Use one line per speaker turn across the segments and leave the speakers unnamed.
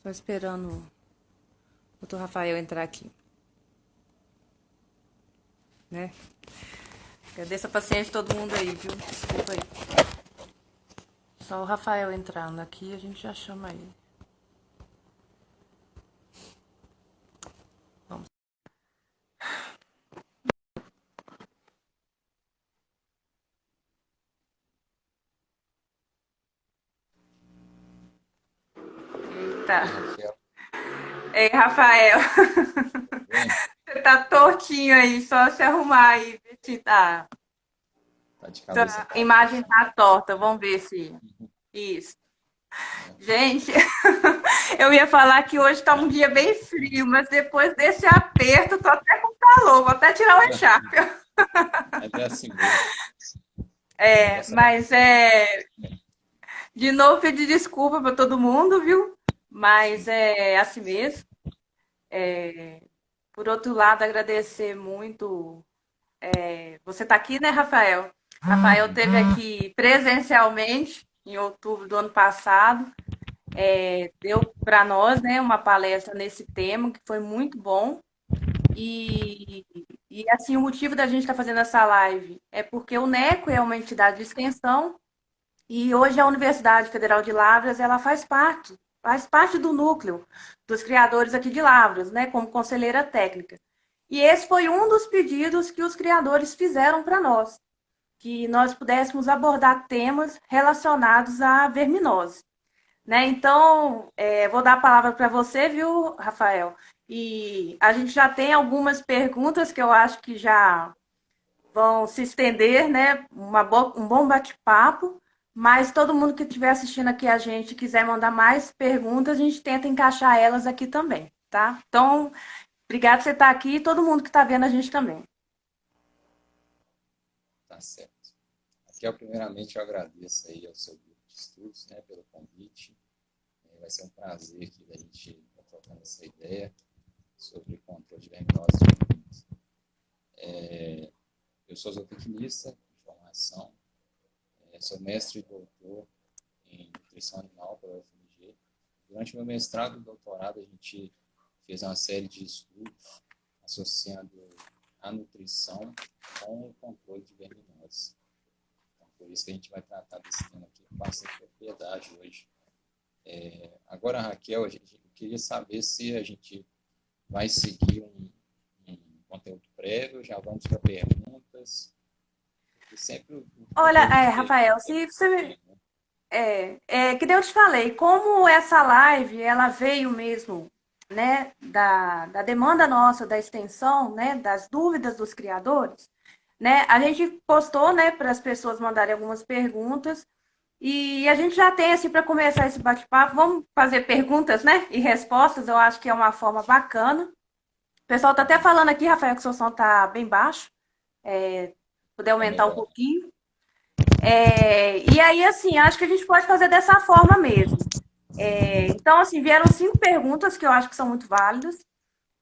Só esperando o doutor Rafael entrar aqui, né? Agradeço a paciência de todo mundo aí, viu? Desculpa aí. Só o Rafael entrando aqui, a gente já chama ele. Vamos. Eita.
Oi, Raquel,
Ei, Rafael.
tudo bem?
Você tá tortinho aí, só se arrumar aí, ver se tá.
Tá de
Sua
cabeça para
imagem
baixo.
tá torta, vamos ver se.
Uhum.
Isso.
É,
Gente, eu ia falar que hoje tá um dia bem frio, mas depois desse aperto, tô até com calor, vou até tirar o echarpe.
mas é assim mesmo.
É,
Essa
mas de novo pedir desculpa para todo mundo, viu? Mas
sim.
é assim mesmo. Por outro lado, agradecer muito. Você tá aqui, né, Rafael? Rafael
Uhum.
esteve aqui presencialmente em outubro do ano passado. Deu para nós, né, uma palestra nesse tema que foi muito bom. E, e assim, o motivo da gente estar fazendo essa live é porque o NECO é uma entidade de extensão. E hoje a Universidade Federal de Lavras, ela faz parte do núcleo dos criadores aqui de Lavras, né, como conselheira técnica. E esse foi um dos pedidos que os criadores fizeram para nós, que nós pudéssemos abordar temas relacionados à verminose. Né? Então, vou dar a palavra para você, viu, Rafael? E a gente já tem algumas perguntas que eu acho que já vão se estender, né? Um bom bate-papo. Mas todo mundo que estiver assistindo aqui a gente quiser mandar mais perguntas, a gente tenta encaixar elas aqui também, tá? Então, obrigado por você estar aqui e todo mundo que está vendo a gente também.
Tá certo. Raquel, primeiramente eu agradeço aí ao seu grupo de estudos, né, pelo convite. Vai ser um prazer aqui da gente estar trocando essa ideia sobre controle de verminose de meninos. Eu sou zootecnista de formação, sou mestre e doutor em nutrição animal pela UFMG. Durante o meu mestrado e doutorado, a gente fez uma série de estudos associando a nutrição com o controle de verminose. Então, por isso que a gente vai tratar desse tema aqui com bastante propriedade hoje. Agora, Raquel, eu queria saber se a gente vai seguir um conteúdo prévio, já vamos para perguntas, porque sempre o
Olha,
conteúdo de
Rafael,
perguntas é
se
muito
você
bacana, né?
que nem eu te falei, como essa live ela veio mesmo, né, da demanda nossa da extensão, né, das dúvidas dos criadores, né, a gente postou, né, para as pessoas mandarem algumas perguntas e a gente já tem assim para começar esse bate-papo, vamos fazer perguntas, né, e respostas. Eu acho que é uma forma bacana. O pessoal tá até
Uhum.
falando aqui, Rafael, que o seu som tá bem baixo, puder
Tá
aumentar um
melhor.
pouquinho. E aí, assim, acho que a gente pode fazer dessa forma mesmo. Então, assim, vieram 5 perguntas que eu acho que são muito válidas.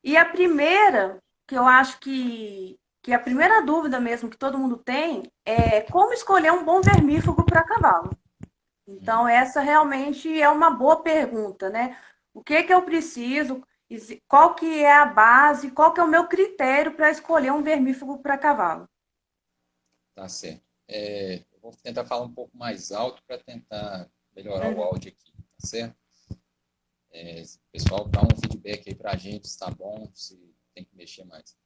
E a primeira, que eu acho que a primeira dúvida mesmo que todo mundo tem é como escolher um bom vermífugo para cavalo. Então,
Uhum.
essa realmente é uma boa pergunta, né? O que que eu preciso? Qual que é a base? Qual que é o meu critério para escolher um vermífugo para cavalo?
Tá certo. Eu vou tentar falar um pouco mais alto para tentar melhorar o
Uhum.
áudio aqui, tá certo? Pessoal, dá um feedback aí para a gente se tá bom, se tem que mexer mais.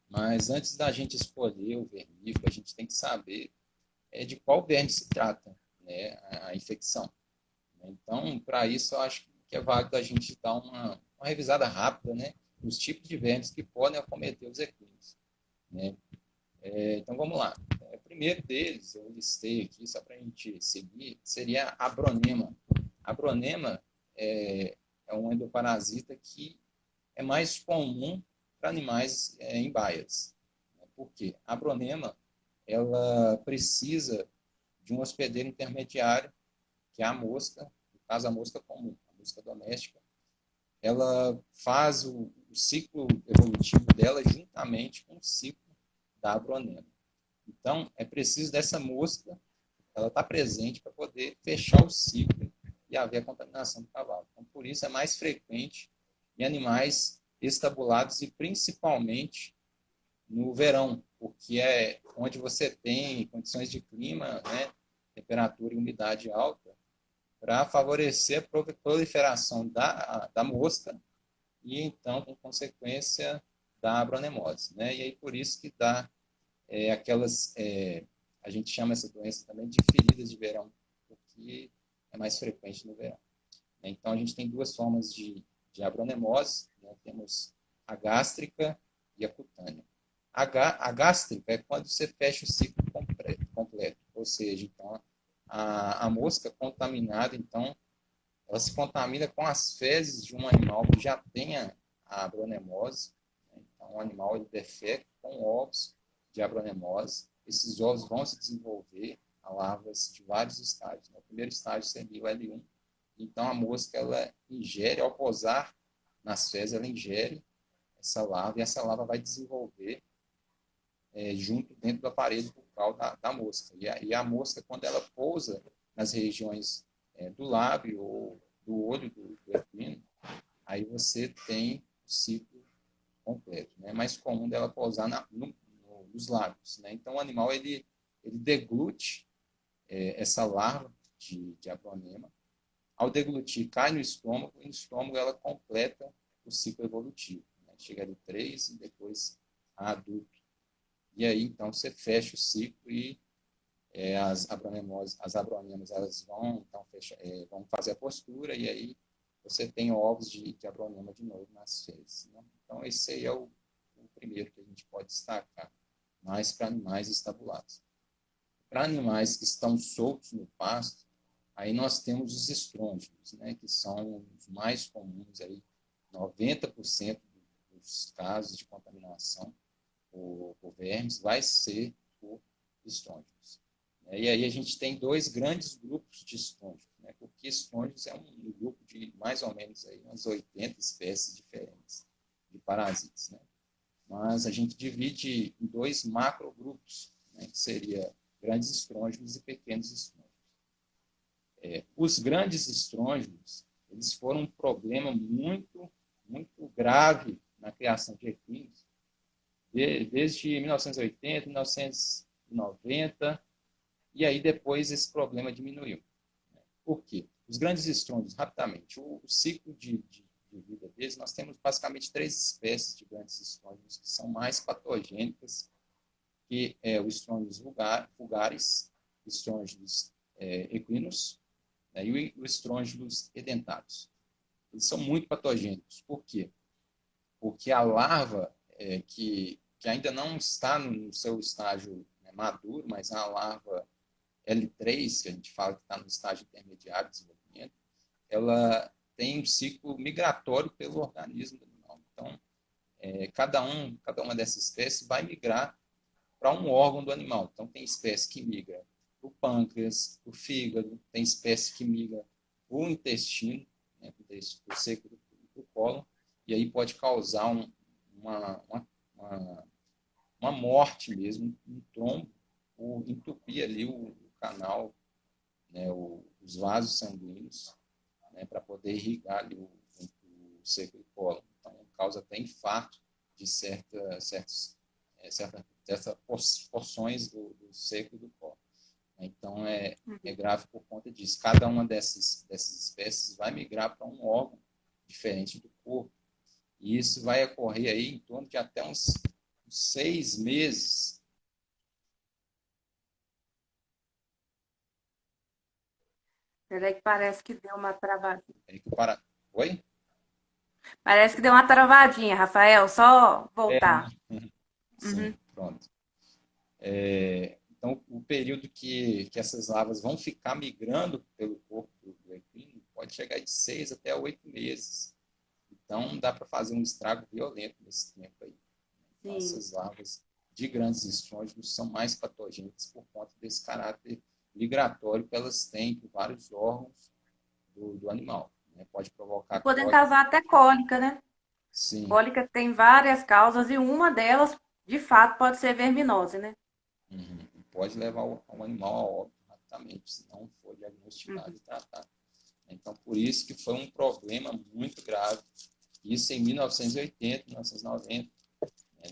Mas antes da gente escolher o vermífugo, a gente tem que saber de qual verme se trata, né, a infecção. Então, para isso, eu acho que é válido a gente dar uma revisada rápida, né, nos tipos de vermes que podem acometer os equinos, né? Então, vamos lá. O primeiro deles, eu listei aqui, só para a gente seguir, seria a Abronema. A Abronema é um endoparasita que é mais comum para animais em baias. Por quê? A Abronema, ela precisa de um hospedeiro intermediário, que é a mosca, no caso a mosca comum, a mosca doméstica. Ela faz o ciclo evolutivo dela juntamente com o ciclo da Abronema. Então, é preciso dessa mosca, ela está presente para poder fechar o ciclo e haver a contaminação do cavalo. Então, por isso é mais frequente em animais estabulados e principalmente no verão, porque é onde você tem condições de clima, né, temperatura e umidade alta, para favorecer a proliferação da mosca e, então, com consequência, da abronemose. Né? E aí, por isso que dá a gente chama essa doença também de feridas de verão, porque é mais frequente no verão. Então, a gente tem duas formas de abronemose, né? Temos a gástrica e a cutânea. A gástrica é quando você fecha o ciclo completo, ou seja, então, a mosca contaminada, então, ela se contamina com as fezes de um animal que já tenha a abronemose. Né? Então, o animal ele defeca com ovos de abronemose. Esses ovos vão se desenvolver a larvas de vários estágios. Né? O primeiro estágio seria o L1. Então, a mosca ela ingere, ao posar nas fezes, ela ingere essa larva e essa larva vai desenvolver junto dentro do aparelho bucal da mosca. E a mosca, quando ela pousa nas regiões do lábio ou do olho do equino, aí você tem o ciclo completo. Né? É mais comum dela pousar nos lábios. Né? Então, o animal ele deglute essa larva de abronema. Ao deglutir, cai no estômago, e no estômago ela completa o ciclo evolutivo. Né? Chega de 3 e depois a adulto. E aí, então, você fecha o ciclo e as abronemas elas vão, então, vão fazer a postura e aí você tem ovos de abronema de novo nas fezes. Né? Então, esse aí é o primeiro que a gente pode destacar, mais para animais estabulados. Para animais que estão soltos no pasto, aí nós temos os estrôngios, né, que são os mais comuns, aí, 90% dos casos de contaminação por vermes vai ser por estrôngios. E aí a gente tem dois grandes grupos de estrôngios, né, porque estrôngios é um grupo de mais ou menos aí, umas 80 espécies diferentes de parasitas. Né? Mas a gente divide em dois macrogrupos, né, que seria grandes estrôngios e pequenos estrôngios. Os grandes estrôngios, eles foram um problema muito, muito grave na criação de equinos, desde 1980, 1990, e aí depois esse problema diminuiu. Por quê? Os grandes estrôngios, rapidamente, o ciclo de vida deles, nós temos basicamente 3 espécies de grandes estrôngios que são mais patogênicas, que é o estrôngios vulgares, estrôngios equinos, né, e o estrôngios edentados. Eles são muito patogênicos. Por quê? Porque a larva, que ainda não está no seu estágio maduro, mas a larva L3, que a gente fala que está no estágio intermediário de desenvolvimento, ela tem um ciclo migratório pelo organismo animal. Então, cada uma dessas espécies vai migrar para um órgão do animal. Então, tem espécie que migra para o pâncreas, para o fígado, tem espécie que migra para o intestino, né, para o seco do cólon, e aí pode causar uma morte mesmo, um trombo, ou entupir ali o canal, né, os vasos sanguíneos, né, para poder irrigar ali o seco do cólon. Então, causa até infarto de certas porções do seco do cólon. Então, é grave por conta disso. Cada uma dessas espécies vai migrar para um órgão diferente do corpo. E isso vai ocorrer aí em torno de até uns 6 meses.
Peraí que parece que deu uma travadinha.
Oi?
Parece que deu uma travadinha, Rafael. Só
É,
voltar.
sim,
Uhum.
pronto. Então, o período que essas larvas vão ficar migrando pelo corpo do equino pode chegar de 6 até 8 meses. Então, dá para fazer um estrago violento nesse tempo aí. Então,
Sim.
essas larvas de grandes estrôngios são mais patogênicas por conta desse caráter migratório que elas têm por vários órgãos do animal. Né? Pode
E
provocar
podem
cólica.
causar até cólica, né?
Sim.
Cólica tem várias causas e uma delas, de fato, pode ser verminose, né?
Uhum. Pode levar o animal a óbito rapidamente, se não for diagnosticado
Uhum.
e tratado. Então, por isso que foi um problema muito grave. Isso em 1980, 1990.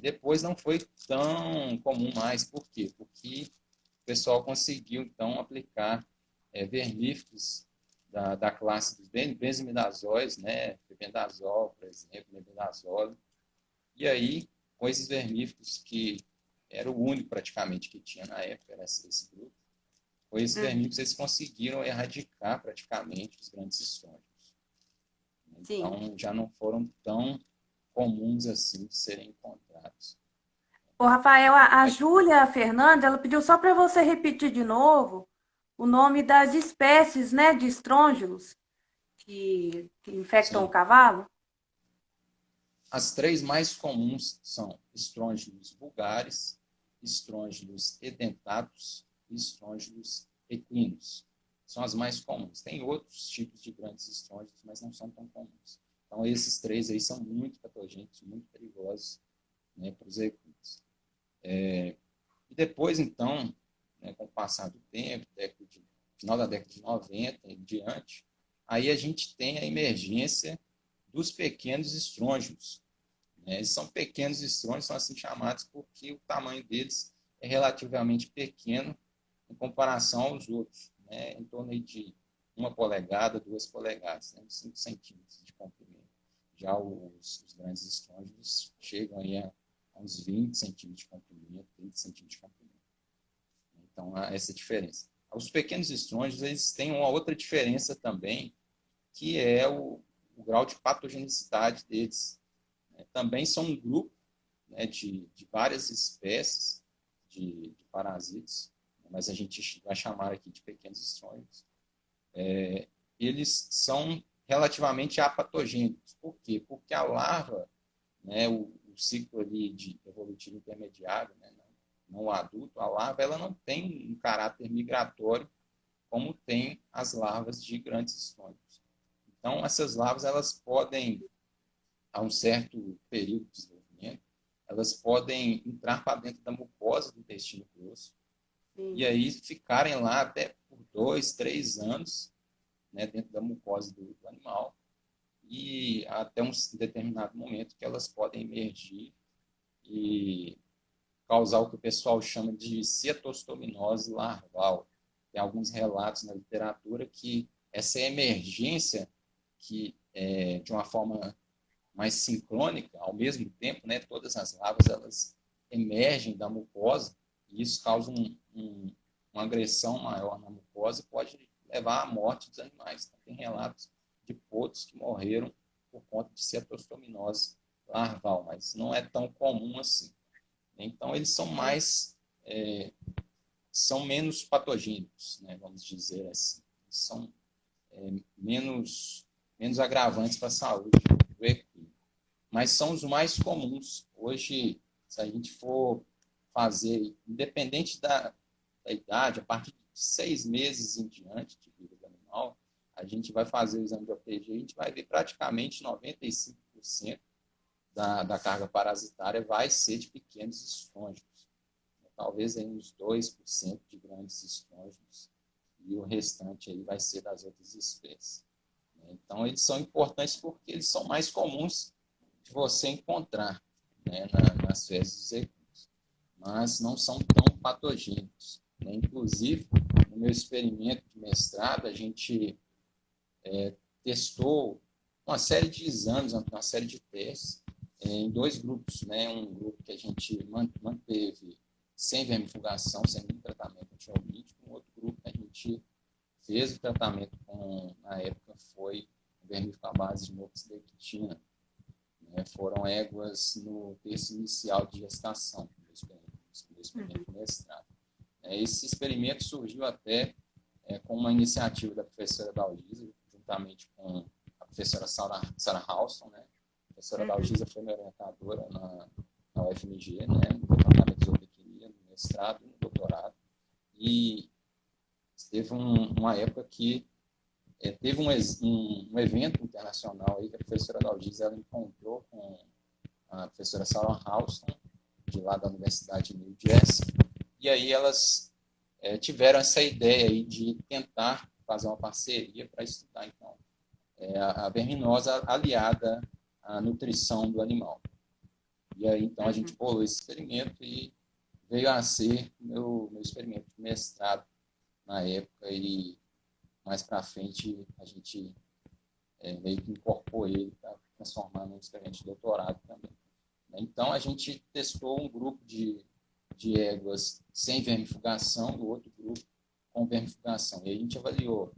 Depois não foi tão comum mais. Por quê? Porque o pessoal conseguiu, então, aplicar vermífugos da classe dos benzimidazóis, né? Bebendazol, por exemplo, mebendazole. E aí, com esses vermífugos, que era o único praticamente que tinha na época, era esse grupo, com esses vermífugos eles conseguiram erradicar praticamente os grandes estrônios.
Sim.
Então, já não foram tão comuns assim de serem encontrados.
Ô, Rafael, a
Mas,
Júlia Fernandes, ela pediu só para você repetir de novo o nome das espécies, né, de estrôngilos que infectam o
sim,
cavalo.
as três mais comuns são estrôngilos vulgares, estrôngilos edentatus e estrôngilos equinos. São as mais comuns. Tem outros tipos de grandes estrôngilos, mas não são tão comuns. Então, esses três aí são muito patogênicos, muito perigosos, né, para os equinos. E depois, então, né, com o passar do tempo, final da década de 90 e diante, aí a gente tem a emergência dos pequenos estrôngilos. Né? Eles são pequenos estrôngilos, são assim chamados porque o tamanho deles é relativamente pequeno em comparação aos outros, né? Em torno de 1 polegada, 2 polegadas, né? 5 centímetros de comprimento. Já os grandes estrôngilos chegam aí a uns 20 centímetros de comprimento, 30 centímetros de comprimento. Então, há essa diferença. Os pequenos estrôngilos, eles têm uma outra diferença também, que é o grau de patogenicidade deles. Também são um grupo, né, de várias espécies de parasitas, mas a gente vai chamar aqui de pequenos estrôngilos. Eles são relativamente apatogênicos. Por quê? Porque a larva, né, o ciclo ali de evolutivo intermediário, né, não o adulto, a larva ela não tem um caráter migratório como tem as larvas de grandes estrôngilos. Então, essas larvas elas podem, a um certo período de desenvolvimento, elas podem entrar para dentro da mucosa do intestino grosso
Sim.
e aí ficarem lá até por 2, 3 anos, né, dentro da mucosa do animal, e até um determinado momento que elas podem emergir e causar o que o pessoal chama de cetostominose larval. Tem alguns relatos na literatura que essa emergência, que de uma forma mais sincrônica, ao mesmo tempo, né, todas as larvas elas emergem da mucosa e isso causa uma agressão maior na mucosa e pode levar à morte dos animais. Então, tem relatos de potros que morreram por conta de cetostominose larval, mas não é tão comum assim. Então, eles são são menos patogênicos, né, vamos dizer assim. São menos agravantes para a saúde do equino. Mas são os mais comuns. Hoje, se a gente for fazer, independente da idade, a partir de 6 meses em diante de vida do animal, a gente vai fazer o exame de OPG e a gente vai ver praticamente 95% da carga parasitária vai ser de pequenos estrôngilos. Talvez aí uns 2% de grandes estrôngilos e o restante aí vai ser das outras espécies. Então, eles são importantes porque eles são mais comuns de você encontrar, né, nas fezes dos equinos, mas não são tão patogênicos. Né? Inclusive, no meu experimento de mestrado, a gente testou uma série de exames, uma série de testes em 2 grupos. Né? Um grupo que a gente manteve sem vermifugação, sem nenhum tratamento antiolítico, um outro grupo que a gente fez o tratamento com, na época, foi vermífugo à base de moxidectina. Né? Foram éguas no terço inicial de gestação, do experimento mestrado. Esse experimento surgiu até com uma iniciativa da professora Dalgisa, juntamente com a professora Sarah Halston. Né? A professora Dalgisa foi minha orientadora na UFMG, né? No departamento de zootecnia, no mestrado e no doutorado. E teve uma época que teve um evento internacional aí que a professora Dalgisa ela encontrou com a professora Sarah Halston, de lá da Universidade de New Jersey, e aí elas tiveram essa ideia aí de tentar fazer uma parceria para estudar, então, a verminosa aliada à nutrição do animal. E aí, então, a gente bolou esse experimento e veio a ser meu experimento de mestrado na época, e mais para frente a gente meio que incorporou ele para transformar num experimento de doutorado também. Então, a gente testou um grupo de éguas sem vermifugação, o outro grupo com vermifugação. E a gente avaliou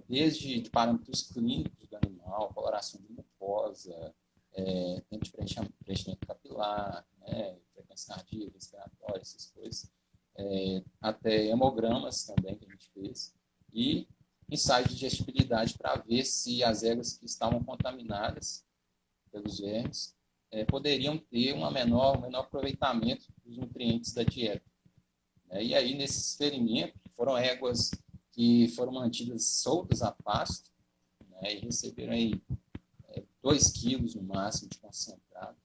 desde parâmetros clínicos do animal, coloração de mucosa, tempo de preenchimento capilar, frequência cardíaca, respiratória, essas coisas, até hemogramas também que a gente fez, e ensaios de digestibilidade para ver se as éguas que estavam contaminadas pelos vermes poderiam ter um menor aproveitamento dos nutrientes da dieta. E aí, nesse experimento, foram éguas que foram mantidas soltas a pasto, e receberam aí 2 quilos no máximo de concentrado,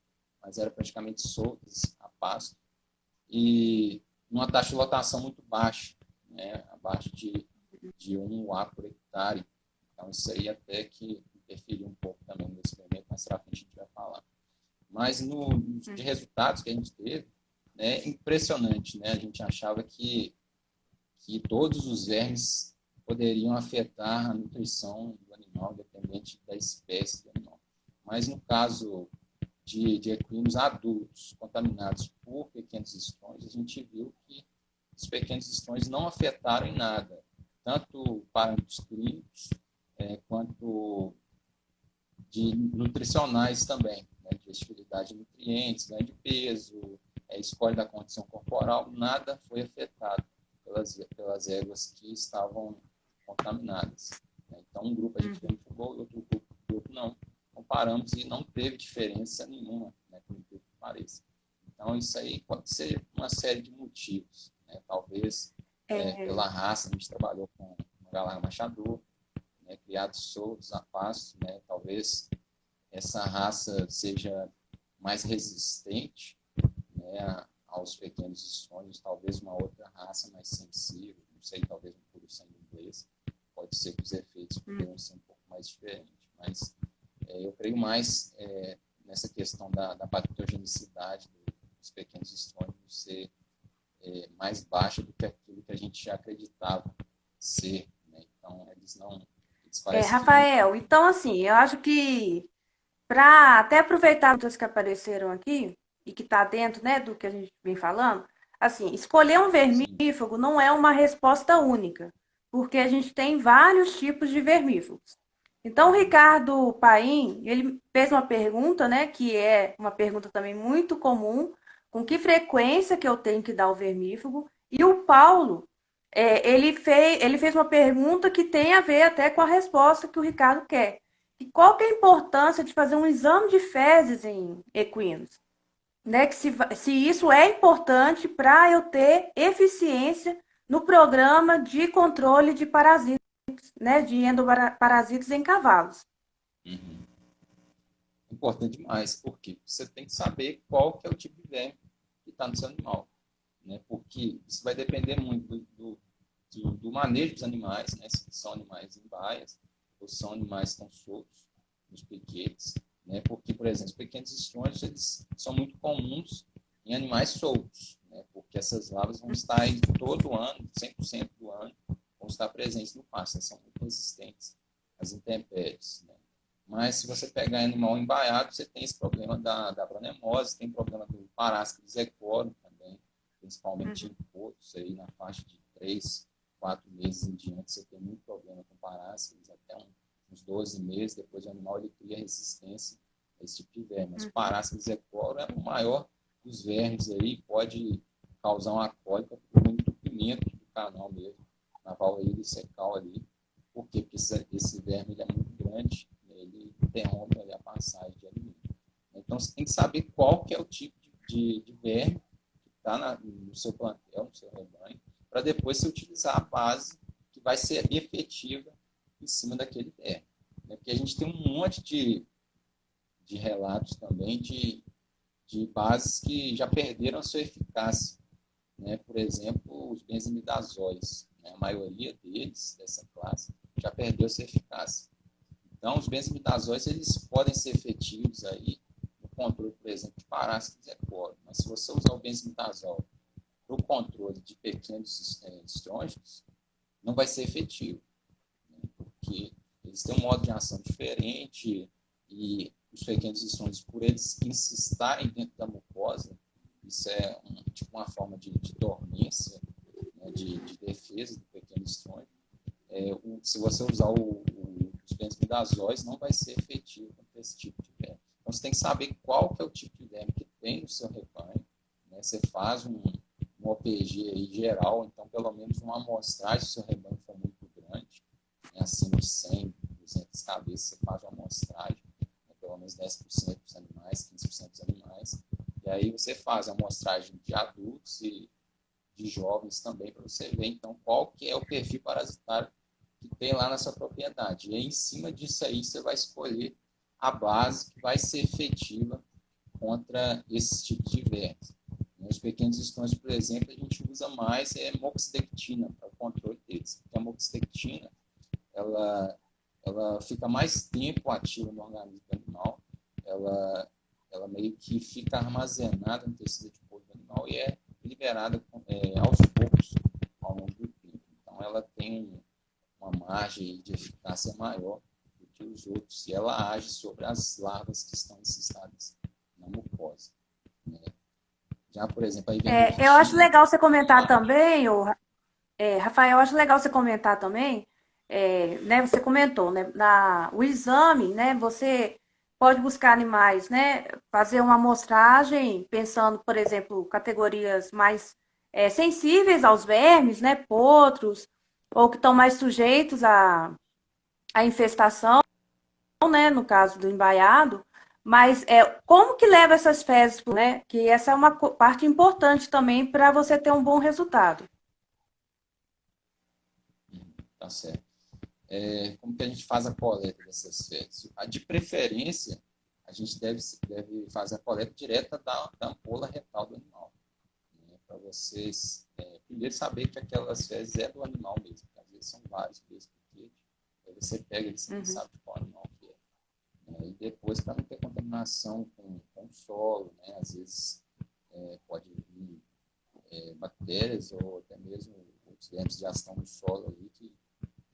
mas eram praticamente soltas a pasto, e numa taxa de lotação muito baixa, abaixo de 1 A por hectare. Então, isso aí até que interferiu um pouco também no experimento, mais pra frente a gente vai falar. Mas de resultados que a gente teve, impressionante, A gente achava que todos os vermes poderiam afetar a nutrição do animal, independente da espécie do animal. Mas no caso de equinos adultos contaminados por pequenos estões, a gente viu que os pequenos estões não afetaram em nada, tanto parâmetros clínicos quanto de nutricionais também, digestibilidade de nutrientes, ganho de peso, escolha da condição corporal, nada foi afetado pelas éguas que estavam contaminadas. Então, um grupo a gente vermifugou e outro grupo não. Comparamos e não teve diferença nenhuma, por incrível que pareça. Então, isso aí pode ser uma série de motivos. Talvez pela raça, a gente trabalhou com um galar machador, criados soltos a pasto, talvez essa raça seja mais resistente aos pequenos estônios, talvez uma outra raça mais sensível, não sei, talvez um puro sangue inglês, pode ser que os efeitos poderiam ser um pouco mais diferentes, mas eu creio mais nessa questão da patogenicidade dos pequenos estônios ser mais baixa do que aquilo que a gente já acreditava ser, Então, eles parecem que não.
Rafael, então assim, eu acho que para até aproveitar as que apareceram aqui e que está dentro, do que a gente vem falando, assim, escolher um
Sim.
vermífugo não é uma resposta única, porque a gente tem vários tipos de vermífugos. Então, o Ricardo Paim, ele fez uma pergunta, que é uma pergunta também muito comum, com que frequência que eu tenho que dar o vermífugo? E o Paulo, ele fez uma pergunta que tem a ver até com a resposta que o Ricardo quer. E qual que é a importância de fazer um exame de fezes em equinos? Que se isso é importante para eu ter eficiência no programa de controle de parasitas, de endoparasitas em cavalos.
Uhum. Importante demais, porque você tem que saber qual que é o tipo de verme que está no seu animal, Porque isso vai depender muito do manejo dos animais, Se são animais em baias ou são animais que estão soltos nos piquetes, Porque, por exemplo, os pequenos estônios, eles são muito comuns em animais soltos, Porque essas larvas vão estar aí todo ano, 100% do ano, vão estar presentes no pasto, são muito resistentes às intempéries, Mas se você pegar animal embaiado, você tem esse problema da agronemose, tem problema do parásito zecoro também, principalmente em porcos, aí na faixa de 3, 4 meses em diante, você tem muito problema com parásitos, até uns 12 meses, depois o animal ele cria resistência a esse tipo de verme. Mas o parásito zecoro é o maior dos vermes aí, pode causar uma cólica por um entupimento do canal mesmo, na válvula ileocecal ali. Por quê? Porque esse verme ele é muito grande, ele interrompe ali a passagem de alimento. Então, você tem que saber qual que é o tipo de verme que está no seu plantel, no seu rebanho, para depois você utilizar a base que vai ser efetiva em cima daquele verme. Porque a gente tem um monte de relatos também de bases que já perderam a sua eficácia. Por exemplo, os benzimidazóis. A maioria deles, dessa classe, já perdeu sua eficácia. Então, os benzimidazóis, eles podem ser efetivos aí no controle, por exemplo, de parásitos e colo. Mas se você usar o benzimidazol para o controle de pequenos estrógenos, não vai ser efetivo, né? Porque eles têm um modo de ação diferente e os pequenos estrógenos, por eles insistarem dentro da mucosa, isso é tipo uma forma de dormência, né, de defesa do pequeno estrógeno. Se você usar os benzimidazóis, não vai ser efetivo contra esse tipo de verme. Então, você tem que saber qual que é o tipo de verme que tem no seu rebanho, né? Você faz um OPG aí geral, então pelo menos uma amostragem, se o seu rebanho for muito grande, né, acima de 100, 200 cabeças, você faz uma amostragem, né, pelo menos 10% dos animais, 15% dos animais, e aí você faz a amostragem de adultos e de jovens também, para você ver, então, qual que é o perfil parasitário que tem lá na sua propriedade. E aí, em cima disso aí, você vai escolher a base que vai ser efetiva contra esse tipo de vermes. Nos pequenos estômagos, por exemplo, a gente usa mais moxidectina para o controle deles. Porque a moxidectina, ela fica mais tempo ativa no organismo animal, ela meio que fica armazenada no tecido adiposo do animal e é liberada aos poucos ao longo do tempo. Então, ela tem uma margem de eficácia maior do que os outros e ela age sobre as larvas que estão enциstadas na mucosa, né? Já, por exemplo, a
Eu acho
ivermectina,
legal você comentar também, Rafael, eu acho legal você comentar também, né, você comentou, né, o exame, né, você pode buscar animais, né, fazer uma amostragem pensando, por exemplo, categorias mais sensíveis aos vermes, né, potros, ou que estão mais sujeitos à infestação, né, no caso do embaiado, mas como que leva essas fezes, né, que essa é uma parte importante também para você ter um bom resultado.
tá certo. Como que a gente faz a coleta dessas fezes? De preferência, a gente deve fazer a coleta direta da ampola retal do animal, né, para vocês primeiro saber que aquelas fezes é do animal mesmo, porque às vezes são vários pesos piquete, aí você pega e você não
Uhum.
sabe de qual animal que é. E depois, para não ter contaminação com o solo, né, às vezes pode vir bactérias ou até mesmo outros vermes de ação no solo ali que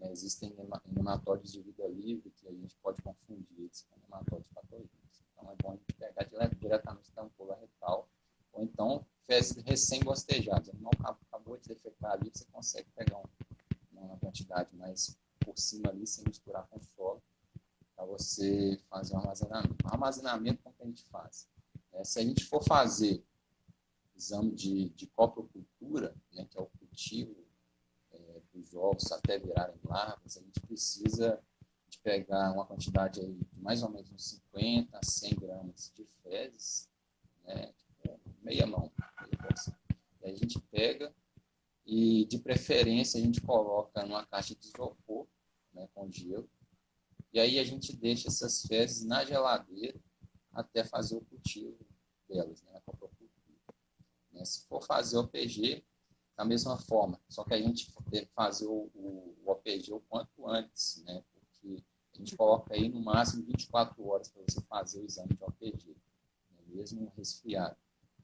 existem nematóides de vida livre que a gente pode confundir eles com nematóides patogênicos. Então, é bom a gente pegar diretamente da ampola retal ou então fezes recém-bostejadas. O animal acabou de defecar ali, você consegue pegar uma quantidade mais por cima ali, sem misturar com o solo, para você fazer o armazenamento. O armazenamento, como que a gente faz? Se a gente for fazer exame de coprocultura, né, que é o cultivo dos ovos até virarem larvas, a gente precisa de pegar uma quantidade aí de mais ou menos uns 50 a 100 gramas de fezes, né, meia mão. E aí a gente pega e, de preferência, a gente coloca numa caixa de isopor, né, com gelo, e aí a gente deixa essas fezes na geladeira até fazer o cultivo delas, né, na coprocultura. Se for fazer o OPG, da mesma forma, só que a gente deve fazer o OPG o quanto antes, né? Porque a gente coloca aí no máximo 24 horas para você fazer o exame de OPG, né? Mesmo resfriado,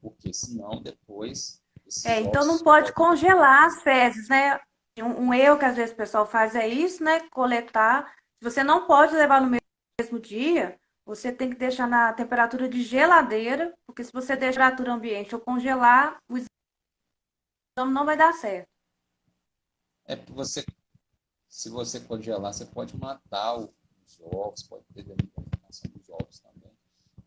porque senão depois esses
Então não
ovos
pode
podem...
congelar as fezes, né? Um erro que às vezes o pessoal faz é isso, né? Coletar. Você não pode levar no mesmo dia, você tem que deixar na temperatura de geladeira, porque se você deixar na temperatura ambiente ou congelar, o exame não vai dar certo.
que você, se você congelar, você pode matar os ovos, pode ter danificação dos ovos também,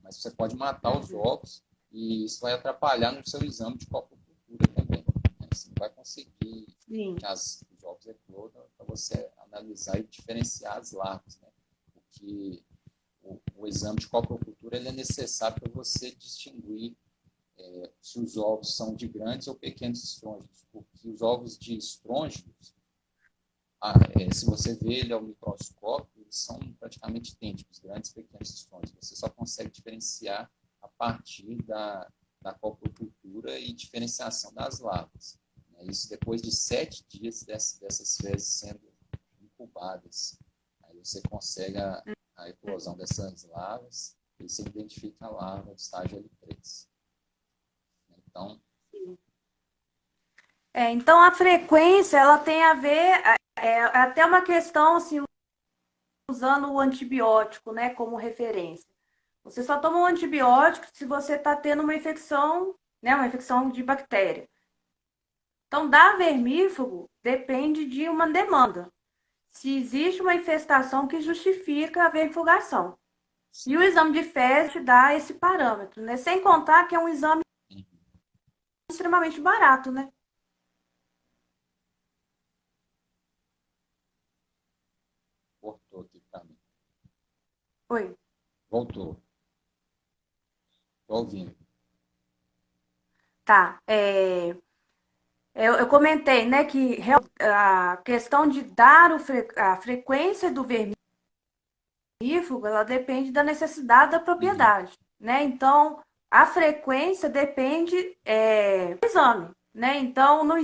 mas você pode matar os
Uhum.
ovos e isso vai atrapalhar no seu exame de coprocultura também, né? Você não vai conseguir
Sim.
que os ovos eclodam para você analisar e diferenciar as larvas, né? Porque o exame de coprocultura ele é necessário para você distinguir se os ovos são de grandes ou pequenos estrôngios, porque os ovos de estrôngios, se você vê ele ao microscópio, eles são praticamente idênticos, grandes e pequenos estrôngios. Você só consegue diferenciar a partir da coprocultura e diferenciação das larvas. Isso depois de 7 dias dessas fezes sendo incubadas. Aí você consegue a eclosão dessas larvas e você identifica a larva do estágio L3. Então,
Então a frequência ela tem a ver, até uma questão assim, usando o antibiótico, né, como referência. Você só toma um antibiótico se você está tendo uma infecção, né, uma infecção de bactéria. Então, dar vermífugo depende de uma demanda. Se existe uma infestação que justifica a vermifugação. E o exame de fezes dá esse parâmetro, né? Sem contar que é um exame extremamente barato, né?
cortou aqui para mim.
Oi.
Voltou. Estou ouvindo.
Tá. Eu comentei, né, que a questão de dar a frequência do vermífugo, ela depende da necessidade da
Uhum.
propriedade, né? Então, a frequência depende do exame, né? Então, não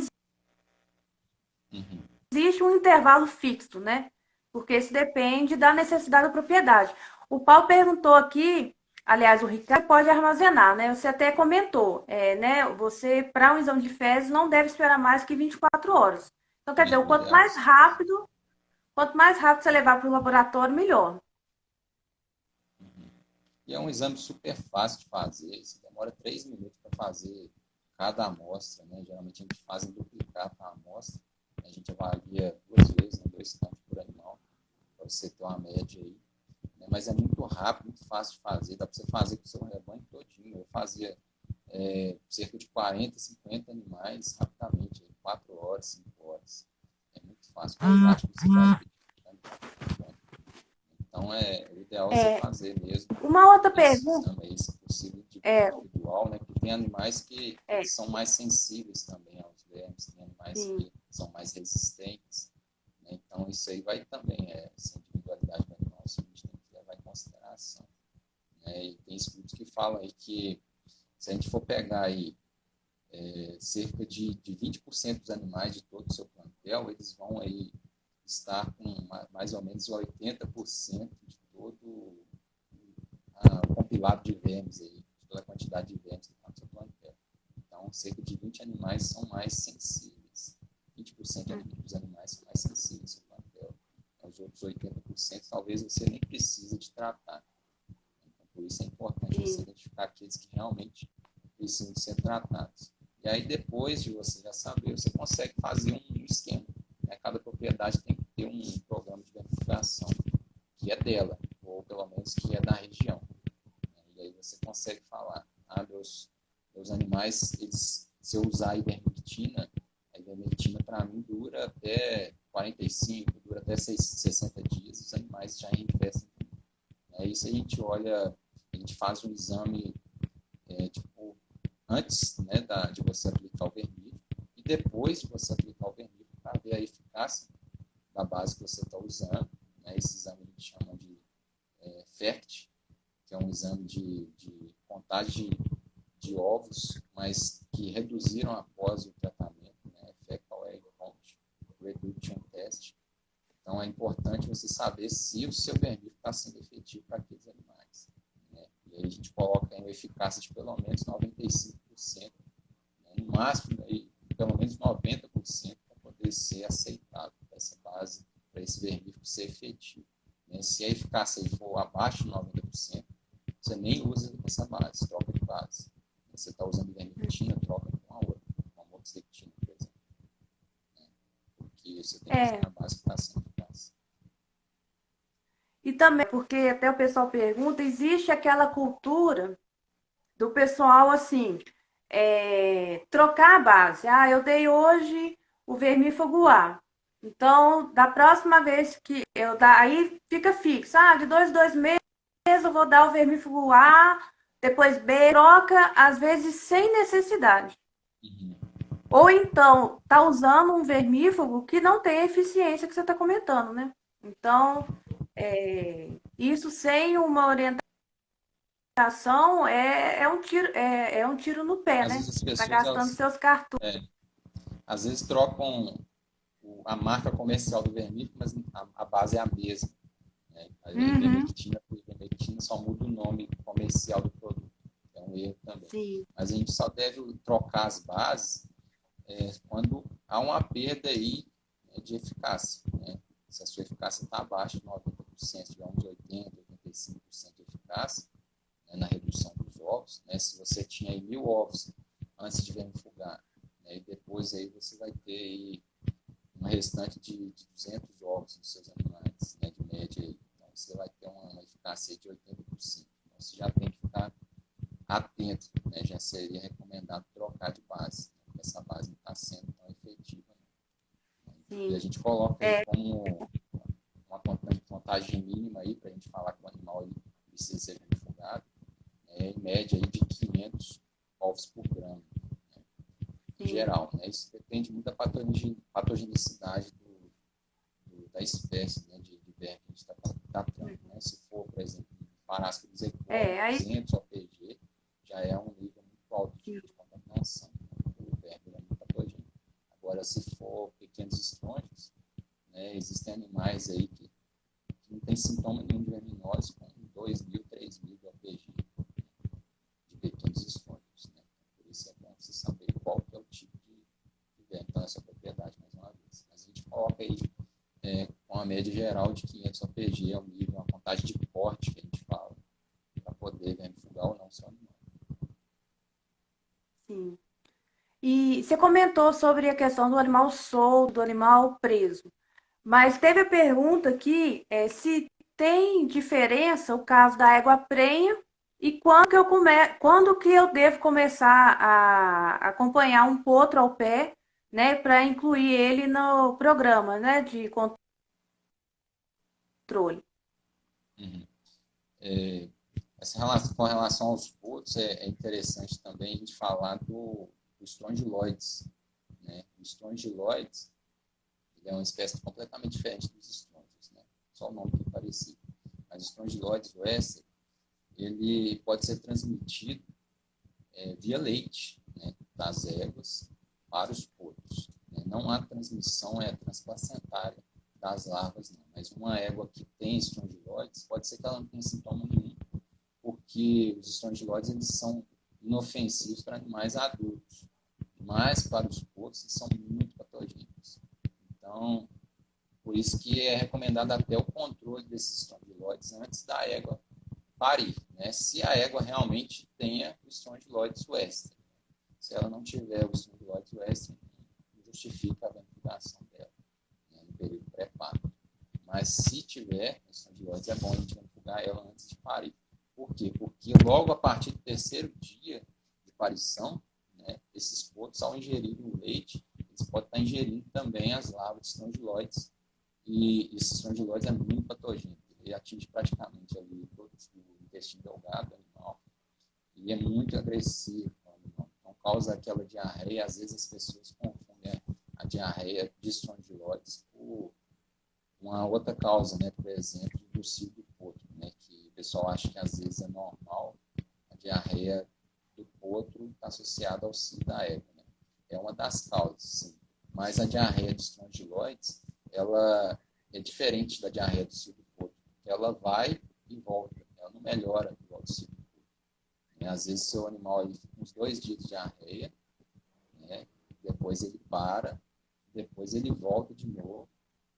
Uhum.
existe um intervalo fixo, né? Porque isso depende da necessidade da propriedade. O Paulo perguntou aqui, aliás, o Ricardo pode armazenar, né? Você até comentou, né? Você, para um exame de fezes, não deve esperar mais que 24 horas. Então, quer dizer,
É,
o
o ideal é isso.
quanto mais rápido você levar para o laboratório, melhor.
Uhum. E é um exame super fácil de fazer. Você demora 3 minutos para fazer cada amostra, né? Geralmente a gente faz em duplicata a amostra. A gente avalia 2 vezes, né? 2 campos por animal, para você ter uma média aí. Né? Mas é muito rápido, muito fácil de fazer. Dá para você fazer com o seu rebanho todinho. Eu fazia cerca de 40, 50 animais rapidamente, 4 horas, 5 horas. É muito fácil. Com o prático você vai verificando. Então, o ideal é você fazer mesmo
Uma outra
esse
pergunta,
exame aí, se possível,
é,
individual, né? Porque tem animais que
é,
são mais sensíveis também aos vermes, tem animais
sim,
que são mais resistentes, né? Então, isso aí vai também, essa individualidade do animal, isso a gente tem que levar em consideração. Né? E tem estudos que falam aí que, se a gente for pegar aí cerca de 20% dos animais de todo o seu plantel, eles vão aí estar com mais ou menos 80% de todo o compilado de vermes aí, de toda a quantidade de vermes que está no seu plantel. Então, cerca de 20 animais são mais sensíveis. 20% dos animais são mais sensíveis ao plantel. Os outros 80% talvez você nem precise de tratar. Então, por isso é importante você
sim.
identificar aqueles que realmente precisam de ser tratados. E aí, depois de você já saber, você consegue fazer um esquema. Né? Cada propriedade tem que ter um programa de verificação que é dela, ou pelo menos que é da região. E aí você consegue falar, meus animais, se eu usar a ivermectina para mim dura até 45, dura até 60 dias, os animais já enriquecem. Isso a gente olha, a gente faz um exame tipo, antes, né, de você aplicar o vermífugo e depois de você aplicar o vermífugo para ver a eficácia da base que você está usando. Né? Esse exame a gente chama de FERT, que é um exame de contagem de ovos, mas que reduziram após o tratamento, né? Fecal Egg Count Reduction Test. Então, é importante você saber se o seu vermífugo está sendo efetivo para aqueles animais. Né? E aí a gente coloca em uma eficácia de pelo menos 95%, né? No máximo, aí, pelo menos 90% para poder ser aceitável para essa base, para esse vermífugo ser efetivo. Né? Se a eficácia for abaixo de 90%, você nem usa essa base, troca de base. Você está usando vermectina, troca com a outra, com a moxidectina, por exemplo. Né? Porque você tem que usar
É.
a base que está sendo eficaz.
E também, porque até o pessoal pergunta, existe aquela cultura do pessoal assim, trocar a base. Ah, eu dei hoje o vermífugo A. Então, da próxima vez que eu dar, aí fica fixo. Ah, de 2 em 2 meses eu vou dar o vermífugo A, depois B, troca, às vezes sem necessidade.
Uhum.
Ou então, tá usando um vermífugo que não tem a eficiência que você está comentando, né? Então, isso sem uma orientação é um tiro no pé,
Às
né?
vezes as
Você está
pessoas,
gastando seus cartões.
às vezes trocam a marca comercial do vermífugo, mas a base é a mesma. Né? A
Uhum.
ivermectina por ivermectina só muda o nome comercial do produto. É um erro também.
Sim.
Mas a gente só deve trocar as bases quando há uma perda aí, né, de eficácia. Né? Se a sua eficácia está abaixo de 90%, tiver uns 80%, 85% de eficácia, né, na redução dos ovos, né? Se você tinha aí 1.000 ovos antes de vermifugar, né, e depois aí você vai ter aí um restante de 200 ovos nos seus animais, né, de média aí. Então você vai ter uma eficácia de 80%. Então você já tem que ficar atento, né? Já seria recomendado trocar de base, né? Porque essa base não está sendo tão efetiva. Né? E a
Sim.
gente coloca aí
É,
como uma contagem mínima aí para a gente falar que o animal ele precisa ser vermifugado, né? Em média aí de 500 ovos por grama, né? Em
sim.
geral, né? Isso depende muito da patogenicidade da espécie, né? De verme que a gente está tratando, né? Se for, por exemplo, parásito de
É,
Zecora,
aí
200 OPG, já é um nível muito alto
sim.
de contaminação. Né? O verme é muito patogênico. Agora, se for pequenos estrônicos, né? Existem animais aí que não tem sintoma nenhum de verminose com 2.000, 3.000 de OPG de pequenos estrônicos. Né? Por isso é bom você saber qual que é o tipo de verme. Então, essa propriedade, mais uma vez. Mas a gente coloca aí com a média geral de 500 OPG, é o nível, uma contagem de porte que a gente fala, para poder vermifugar ou não seu animal.
Sim. E você comentou sobre a questão do animal solto, do animal preso. Mas teve a pergunta aqui, se tem diferença o caso da égua prenha e quando que eu devo começar a acompanhar um potro ao pé, né, para incluir ele no programa, né, de controle.
Uhum. Com relação aos botos, é interessante também a gente falar do Strongyloides. Né? O Strongyloides ele é uma espécie completamente diferente dos estrônicos, né? Só o nome que é parecido. Mas o Strongyloides wester, ele pode ser transmitido via leite, né, das éguas para os potros. Né? Não há transmissão transplacentária das larvas, não. Mas uma égua que tem estrongiloides, pode ser que ela não tenha sintoma nenhum, porque os estrongiloides eles são inofensivos para animais adultos, mas para os potros eles são muito patogênicos. Então, por isso que é recomendado até o controle desses estrongiloides antes da égua parir, né? Se a égua realmente tenha o Strongyloides wester. Se ela não tiver o Strongyloides wester, justifica a ventilação dela, né, no período pré-parto. Mas se tiver o Strongyloides, é bom a gente ventilar ela antes de parir. Por quê? Porque logo a partir do terceiro dia de parição, né, esses potros, ao ingerirem o leite, eles podem estar ingerindo também as larvas de Strongyloides. E esse Strongyloides é muito patogênico. Ele atinge praticamente ali todo o intestino delgado do animal. E é muito agressivo para o animal. Então causa aquela diarreia. Às vezes as pessoas confundem a diarreia de Strongyloides por uma outra causa, né? Por exemplo, do cio do potro, né? Que o pessoal acha que às vezes é normal a diarreia do potro está associada ao cio da égua, né? É uma das causas, sim. Mas a diarreia de Strongyloides, ela é diferente da diarreia do cio do potro. Ela vai e volta. Ela não melhora igual do cio do potro. Né? Às vezes seu animal ele fica uns 2 dias de diarreia, né? Depois ele para, depois ele volta de novo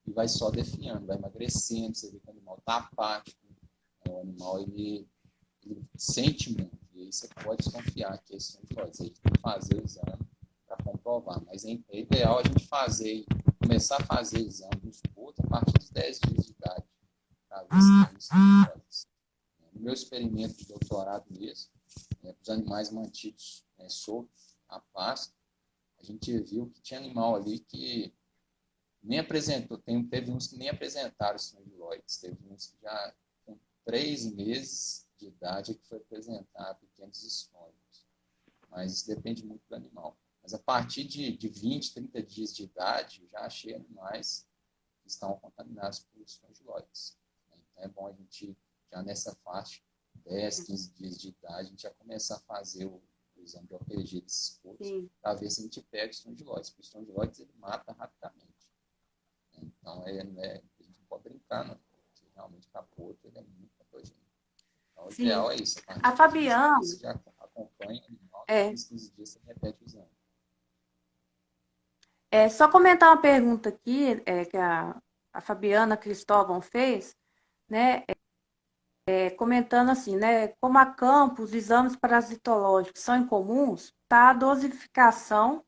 e vai só definhando, vai emagrecendo, você vê que o animal está apático, né? O animal ele sente muito, e aí você pode desconfiar que é estrongiloide. Aí tem que fazer o exame para comprovar, mas é ideal a gente começar a fazer exame nos putos a partir dos 10 dias de idade, para ver se tem estrongiloides. No meu experimento de doutorado mesmo, os animais mantidos soltos a pasto, a gente viu que tinha animal ali que nem apresentou, teve uns que nem apresentaram estrongiloides, teve uns que já com 3 meses de idade é que foi apresentar pequenos estônicos. Mas isso depende muito do animal. Mas a partir de 20, 30 dias de idade, eu já achei animais que estão contaminados por estrongiloides. Então é bom a gente, já nessa faixa, 10, 15 dias de idade, a gente já começar a fazer o exame de OPG desses porcos
Sim.
para ver se a gente pega estrongiloides. Porque o estrongiloides ele mata rapidamente. né, a gente não pode brincar, não. Porque realmente o capoto ele é muito patogênico. Então, o
Sim.
ideal é isso. A partir
A
de 15
Fabiana,
dias, você já acompanha o animal,
é,
depois de 15 dias você repete usando.
só comentar uma pergunta aqui, que a Fabiana Cristóvão fez, né? Comentando assim, né? Como a campo, os exames parasitológicos são incomuns, tá a dosificação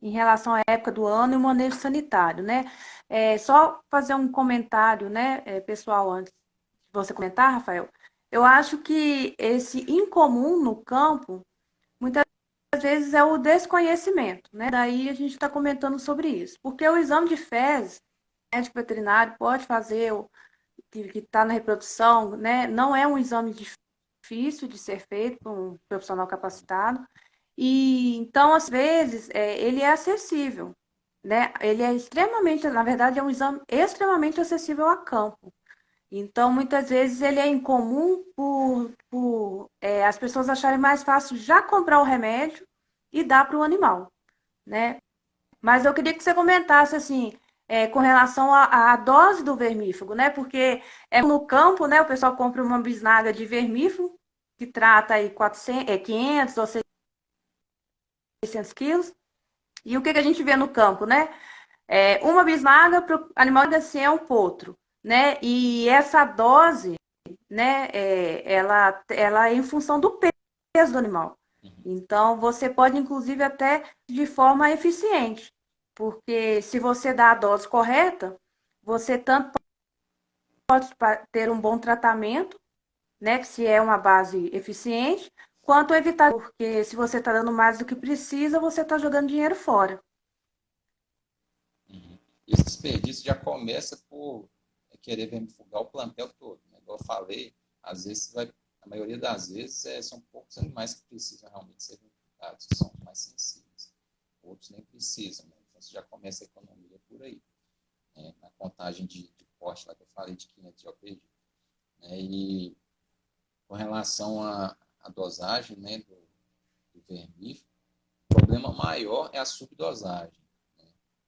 em relação à época do ano e o manejo sanitário, né? Só fazer um comentário, né, pessoal, antes de você comentar, Rafael. Eu acho que esse incomum no campo, muitas vezes é o desconhecimento, né? Daí a gente está comentando sobre isso. Porque o exame de fezes, o médico veterinário pode fazer, que está na reprodução, né? Não é um exame difícil de ser feito por um profissional capacitado. E então, às vezes, ele é acessível, né? Ele é extremamente, na verdade, é um exame extremamente acessível a campo. Então, muitas vezes ele é incomum por as pessoas acharem mais fácil já comprar o remédio e dar para o animal, né? Mas eu queria que você comentasse assim, com relação à dose do vermífugo, né? Porque no campo, né? O pessoal compra uma bisnaga de vermífugo que trata aí 500 ou 600 quilos. E o que a gente vê no campo, né? Uma bisnaga para o animal assim é um potro, né? E essa dose, né? Ela é em função do peso do animal.
Uhum.
Então, você pode, inclusive, até de forma eficiente, porque se você dá a dose correta, você tanto pode ter um bom tratamento, né, que se é uma base eficiente, quanto evitar, porque se você está dando mais do que precisa, você está jogando dinheiro fora.
Uhum. Esse desperdício já começa por querer vermifugar o plantel todo. Né? Igual eu falei, às vezes a maioria das vezes são poucos animais que precisam realmente ser vermifugados, que são mais sensíveis. Outros nem precisam. Né? Então você já começa a economia por aí. Né? Na contagem de corte lá que eu falei de 500 de OPG. Né? E com relação à dosagem, né, do vermífugo, o problema maior é a subdosagem. Né?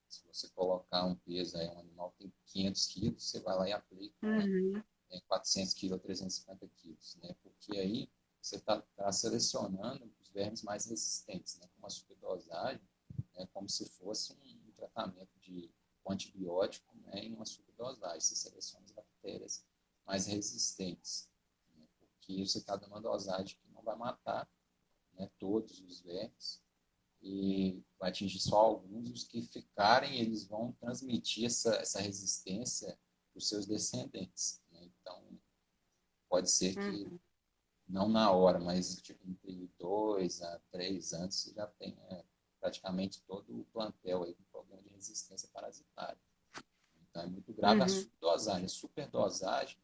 Se você colocar um peso, um animal que tem 500 quilos, você vai lá e aplica
Uhum,
400 quilos a 350 quilos. Né? Porque aí você está selecionando os vermes mais resistentes, né? Com uma subdosagem, como se fosse um tratamento com antibiótico, né? Em uma subdosagem. Você seleciona as bactérias mais resistentes. Né? Porque você está dando uma dosagem que não vai matar, né, todos os vermes, e vai atingir só alguns. Os que ficarem, eles vão transmitir essa resistência para os seus descendentes. Né? Então, pode ser que
uhum,
não na hora, mas tipo, entre 2 a 3 anos você já tenha praticamente todo o plantel aí com problema de resistência parasitária. Então, é muito grave a
uhum,
subdosagem. A superdosagem,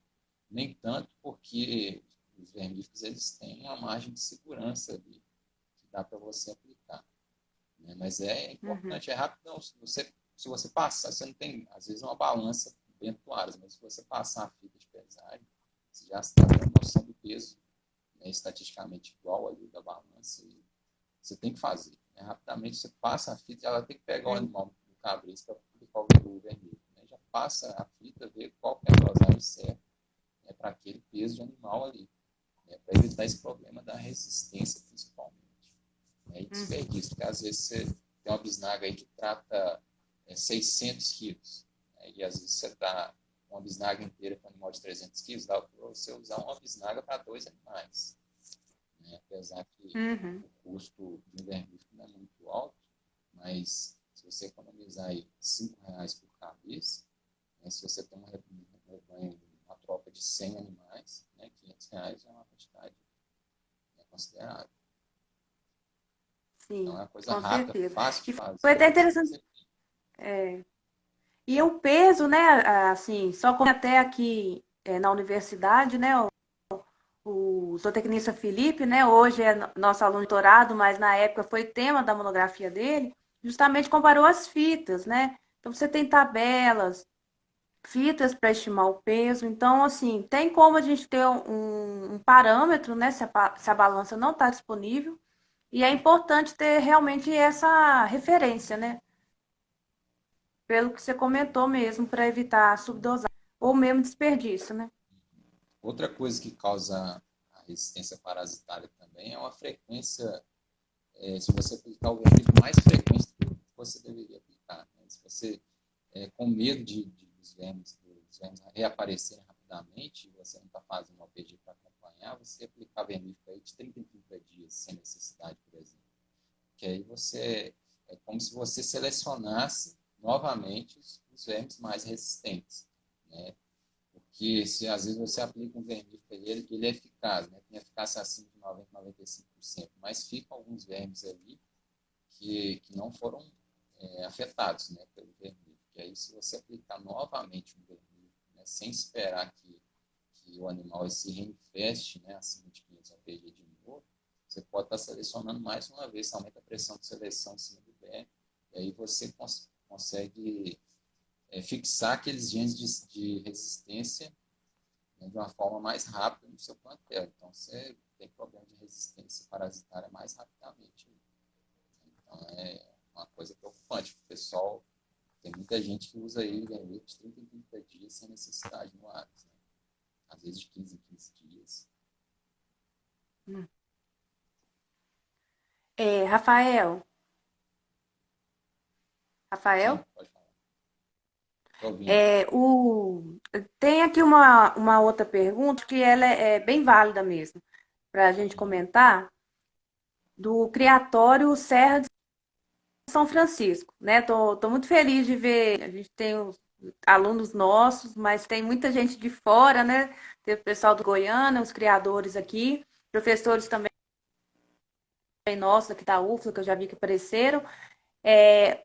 nem tanto, porque os vermífugos eles têm uma margem de segurança ali que dá para você aplicar. Né? Mas é
uhum,
importante, é rápido. Não, se você passar, você não tem, às vezes, uma balança bem clara, mas se você passar a fita de pesagem, você já está tendo noção do peso, né, estatisticamente igual ali da balança, e você tem que fazer. Né? Rapidamente você passa a fita, ela tem que pegar o
sim,
animal no cabresto para publicar o vermelho. Né? Já passa a fita, vê qual que é a dosagem certa, né, para aquele peso de animal ali, né, para evitar esse problema da resistência, principalmente. Né, e
uhum,
desperdício, porque às vezes você tem uma bisnaga aí que trata 600 quilos, né, e às vezes você dá uma bisnaga inteira para um animal de 300 quilos, dá para você usar uma bisnaga para 2 animais. Né? Apesar que
uhum,
o custo de um vermífugo não é muito alto, mas se você economizar aí R$ 5 por cabeça, né, se você tem um rebanho, uma tropa de 100 animais, né, R$ 500 é uma quantidade, né, considerável. Então
sim,
é uma coisa
com
rápida,
certeza.
fácil de
E foi
fazer,
até
mas tem que
interessante.
ser.
E o peso, né, assim, só como até aqui na universidade, né, o zootecnista Felipe, né, hoje é nosso aluno de doutorado, mas na época foi tema da monografia dele, justamente comparou as fitas, né? Então você tem tabelas, fitas para estimar o peso, então assim, tem como a gente ter um parâmetro, né, se a balança não está disponível, e é importante ter realmente essa referência, né? pelo que você comentou mesmo, para evitar a subdosagem ou mesmo desperdício, né?
Outra coisa que causa a resistência parasitária também é uma frequência, se você aplicar o vermífugo mais frequente do que você deveria aplicar. Né? Se você, com medo dos vermes reaparecerem rapidamente, e você não está fazendo uma OPG para acompanhar, você aplicar vermífugo aí de 30 em 30 dias, sem necessidade, por exemplo. Que aí é como se você selecionasse novamente os vermes mais resistentes, né? Porque se às vezes você aplica um vermífugo, ele é eficaz, né? Tem eficácia acima de 90, 95%, mas ficam alguns vermes ali que não foram afetados, né, pelo vermífugo. E aí, se você aplicar novamente um vermífugo, né, sem esperar que o animal se reinfeste, né, acima de 500 APG de novo, você pode estar selecionando mais uma vez, você aumenta a pressão de seleção em cima do verme, e aí você consegue fixar aqueles genes de resistência, né, de uma forma mais rápida no seu plantel. Então, você tem problema de resistência parasitária mais rapidamente. Então, é uma coisa preocupante. O pessoal, tem muita gente que usa ele de 30 em 30 dias sem necessidade no hábito, né? Às vezes de 15 em 15 dias.
Rafael,
Sim,
Rafael,
pode falar. Estou ouvindo.
tem aqui uma outra pergunta que ela é bem válida mesmo, para a gente comentar, do Criatório Serra de São Francisco, né? Tô muito feliz de ver, a gente tem os alunos nossos, mas tem muita gente de fora, né? Tem o pessoal do Goiânia, os criadores aqui, professores também nossos aqui da UFLA, que eu já vi que apareceram.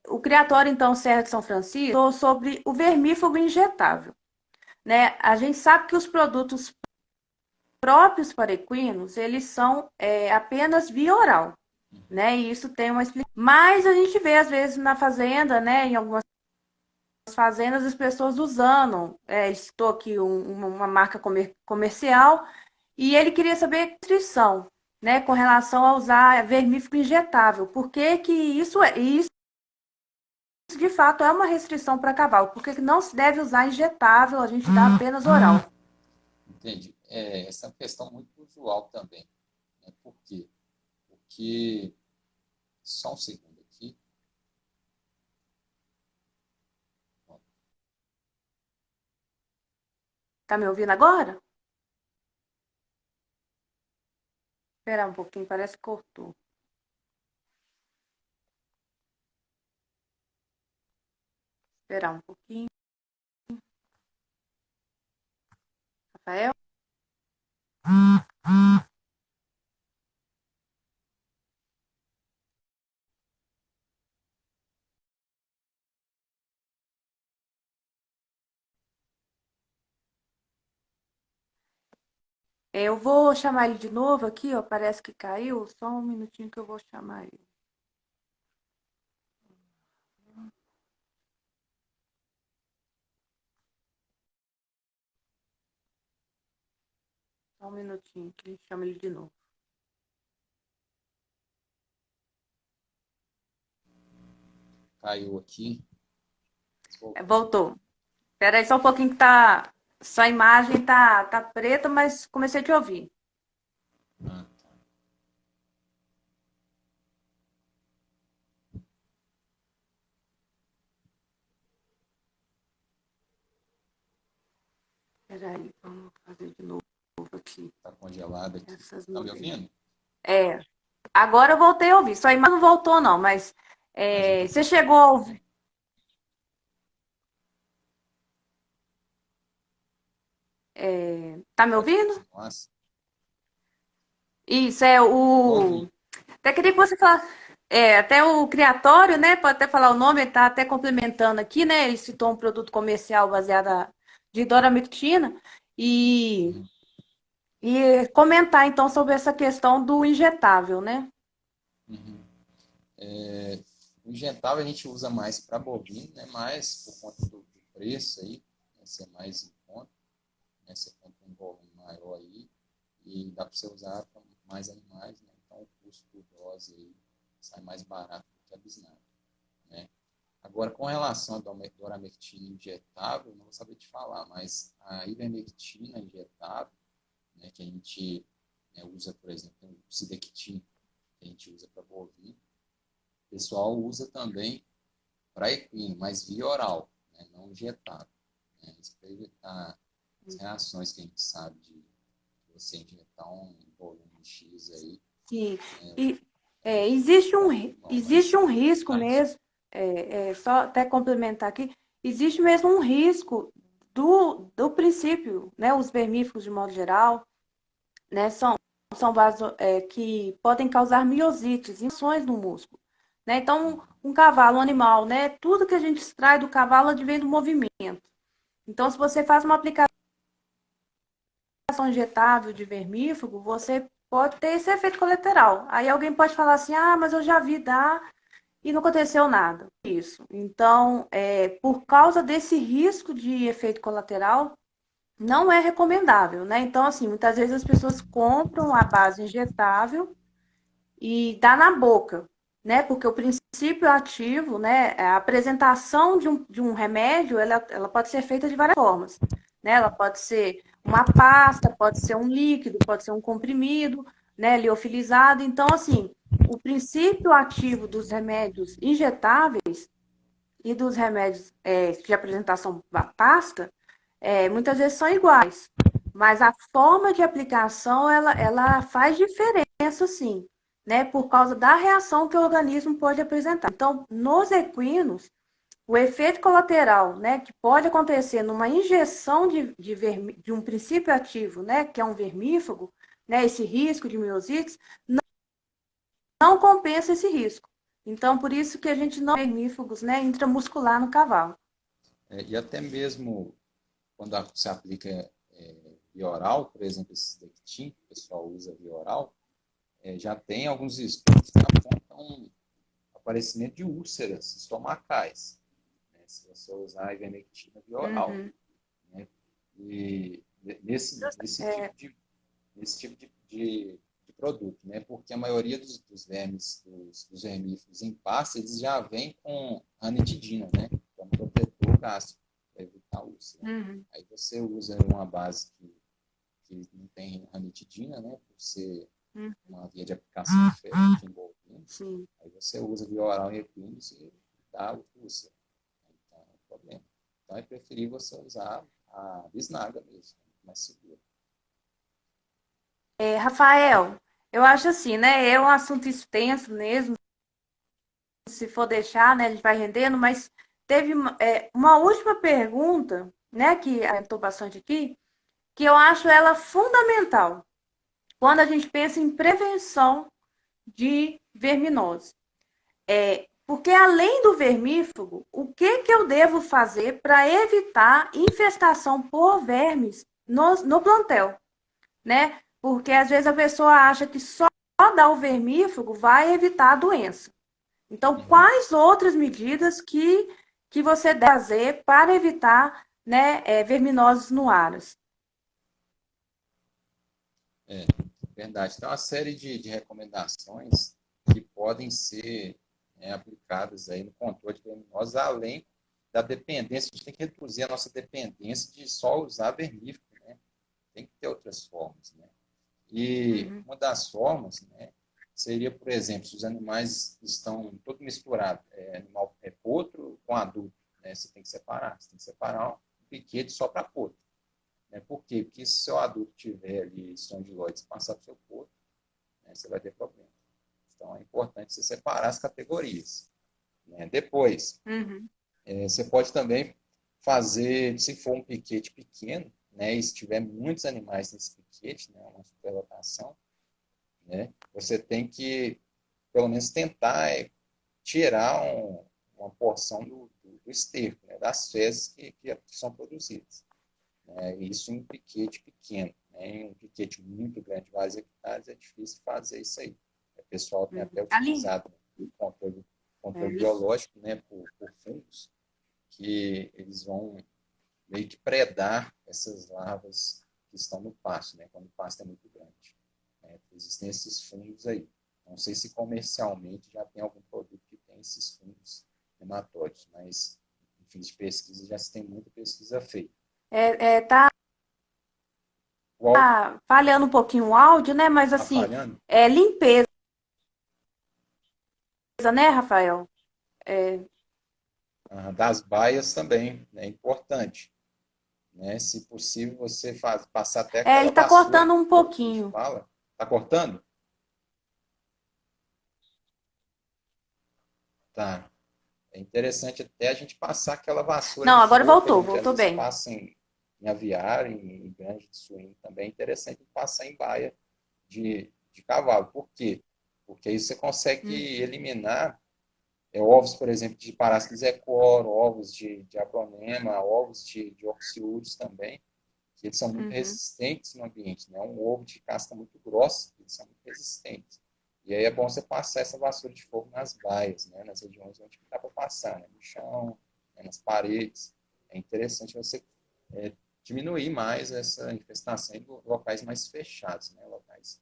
O Criatório, então, Serra de São Francisco, falou sobre o vermífugo injetável, né? A gente sabe que os produtos próprios para equinos, eles são apenas via oral, né? E isso tem uma explicação. Mas a gente vê, às vezes, na fazenda, né? Em algumas fazendas, as pessoas usando. Estou aqui uma marca comercial e ele queria saber a restrição, né? Com relação a usar vermífugo injetável. Por que que isso de fato é uma restrição para cavalo? Porque não se deve usar injetável, a gente dá apenas oral.
Entendi. Essa é uma questão muito usual também. Né? Por quê? Porque, só um segundo aqui.
Tá me ouvindo agora? Espera um pouquinho, parece que cortou. Esperar um pouquinho. Rafael? Eu vou chamar ele de novo aqui, ó. Parece que caiu. Só um minutinho que eu vou chamar ele. Só um minutinho que a gente chama ele de novo.
Caiu aqui. Voltou.
Voltou. Espera aí só um pouquinho que tá. Sua imagem tá preta, mas comecei a te ouvir.
Ah, tá.
Espera aí, vamos fazer de novo aqui.
Tá congelado aqui.
Essas
Tá me
nuvens.
ouvindo?
É, agora eu voltei a ouvir. Sua imagem não voltou, não, mas
Mas então
você
tá.
chegou a ouvir. Tá me
Pode
ouvindo?
continuar.
Isso, é
Tô
o.
ouvindo.
Até queria que você falasse. Até o Criatório, né? Pode até falar o nome, ele está até complementando aqui, né? Ele citou um produto comercial baseado de doramectina e,
Uhum.
e comentar então sobre essa questão do injetável, né?
Uhum. O injetável a gente usa mais para bovino, né? Mais por conta do preço aí, né? Ser mais em conta, né? Você compra um volume maior aí e dá para você usar para mais animais, né? Então o custo por dose aí sai mais barato do que a bisnaga, né? Agora, com relação à doramectina injetável, não vou saber te falar, mas a ivermectina injetável, né, que a gente usa, por exemplo, o Sidectin, que a gente usa para bovino, o pessoal usa também para equino, mas via oral, né, não injetável. Né, isso para evitar as reações que a gente sabe de você injetar um volume X aí.
Sim.
Né,
E
normal,
existe
mas
um risco
mas,
mesmo, só até complementar aqui, existe mesmo um risco do princípio, né? Os vermífugos, de modo geral, né? São que podem causar miosites, inflamações no músculo. Né? Então, um cavalo, um animal, né? Tudo que a gente extrai do cavalo advém do movimento. Então, se você faz uma aplicação injetável de vermífugo, você pode ter esse efeito colateral. Aí alguém pode falar assim, ah, mas eu já vi dar e não aconteceu nada. Isso. Então, por causa desse risco de efeito colateral, não é recomendável, né? Então, assim, muitas vezes as pessoas compram a base injetável e dá na boca, né? Porque o princípio ativo, né? A apresentação de um remédio, ela pode ser feita de várias formas, né? Ela pode ser uma pasta, pode ser um líquido, pode ser um comprimido, né? Liofilizado. Então, assim, o princípio ativo dos remédios injetáveis e dos remédios de apresentação da pasta, muitas vezes são iguais, mas a forma de aplicação ela faz diferença, sim, né? Por causa da reação que o organismo pode apresentar. Então, nos equinos, o efeito colateral, né, que pode acontecer numa injeção de um princípio ativo, né, que é um vermífugo, né, esse risco de miosites, não compensa esse risco. Então, por isso que a gente não tem vermífugos, né, intramuscular no cavalo.
e até mesmo quando se aplica via oral, por exemplo, esse Dectin, que o pessoal usa via oral, já tem alguns estudos que apontam aparecimento de úlceras estomacais, né, se você usar a ivermectina via oral.
Uhum.
Né? E nesse tipo de produto, né? Porque a maioria dos vermes, dos vermífugos em pasta, eles já vêm com ranitidina, né? Que é um protetor gástrico, para evitar úlcera.
Uhum.
Aí você usa uma base que não tem ranitidina, né? Por ser
Uhum.
uma via de aplicação diferente em bovinos.
Sim.
Aí você usa via oral em equinos e dá úlcera. Então, é um problema. Então, é preferível você usar a bisnaga mesmo, mais segura.
Rafael, eu acho assim, né? É um assunto extenso mesmo, se for deixar, né? A gente vai rendendo, mas teve uma última pergunta, né? Que aumentou bastante aqui, que eu acho ela fundamental quando a gente pensa em prevenção de verminose. Porque além do vermífugo, o que que eu devo fazer para evitar infestação por vermes no plantel, né? Porque às vezes a pessoa acha que só dar o vermífugo vai evitar a doença. Então,
Uhum.
quais outras medidas que você deve fazer para evitar, né, verminoses no aras?
É, verdade. Tem uma série de recomendações que podem ser aplicadas aí no controle de verminose, além da dependência. A gente tem que reduzir a nossa dependência de só usar vermífugo, né? Tem que ter outras formas, né? E
Uhum.
uma das formas, né, seria, por exemplo, se os animais estão todo misturados, animal potro com adulto, né? Você tem que separar. Você tem que separar um piquete só para potro. Né? Por quê? Porque se o seu adulto tiver ali estrondiloides passar para o seu corpo, né, você vai ter problema. Então, é importante você separar as categorias. Né? Depois,
Uhum.
você pode também fazer, se for um piquete pequeno, né, e se tiver muitos animais nesse piquete, né, uma superlotação, né, você tem que, pelo menos, tentar tirar uma porção do esterco, né, das fezes que são produzidas. Isso em um piquete pequeno. Né? Em um piquete muito grande, vários hectares, é difícil fazer isso aí. O pessoal tem
Uhum.
até
Ali.
utilizado controle
É.
biológico, né, por fungos, que eles vão meio que predar essas larvas que estão no pasto, né, quando o pasto é muito grande. Existem esses fungos aí. Não sei se comercialmente já tem algum produto que tem esses fungos nematóides, mas em fins de pesquisa já se tem muita pesquisa feita.
Tá
O áudio
falhando um pouquinho o áudio, né? Mas
está
assim,
falhando?
limpeza, né, Rafael?
Das baias também, é importante. Né? Se possível, você passar até
Ele
aquela
tá
vassoura
cortando
de
um
fogo que a gente
pouquinho.
fala. Tá cortando? Tá. É interessante até a gente passar aquela vassoura
Não,
de
agora
fogo que a
voltou,
gente às
voltou
vezes
bem.
passa em aviário, em granja de suíno também. É interessante passar em baia de cavalo. Por quê? Porque aí você consegue
Uhum,
eliminar ovos, por exemplo, de parásito ecoro, ovos de abronema, ovos de oxiúrios também, que eles são muito
uhum.
resistentes no ambiente, né? Um ovo de casca muito grossa, eles são muito resistentes. E aí é bom você passar essa vassoura de fogo nas baias, né? Nas regiões onde dá para passar, né? No chão, né? Nas paredes. É interessante você é, diminuir mais essa infestação em locais mais fechados, né? Locais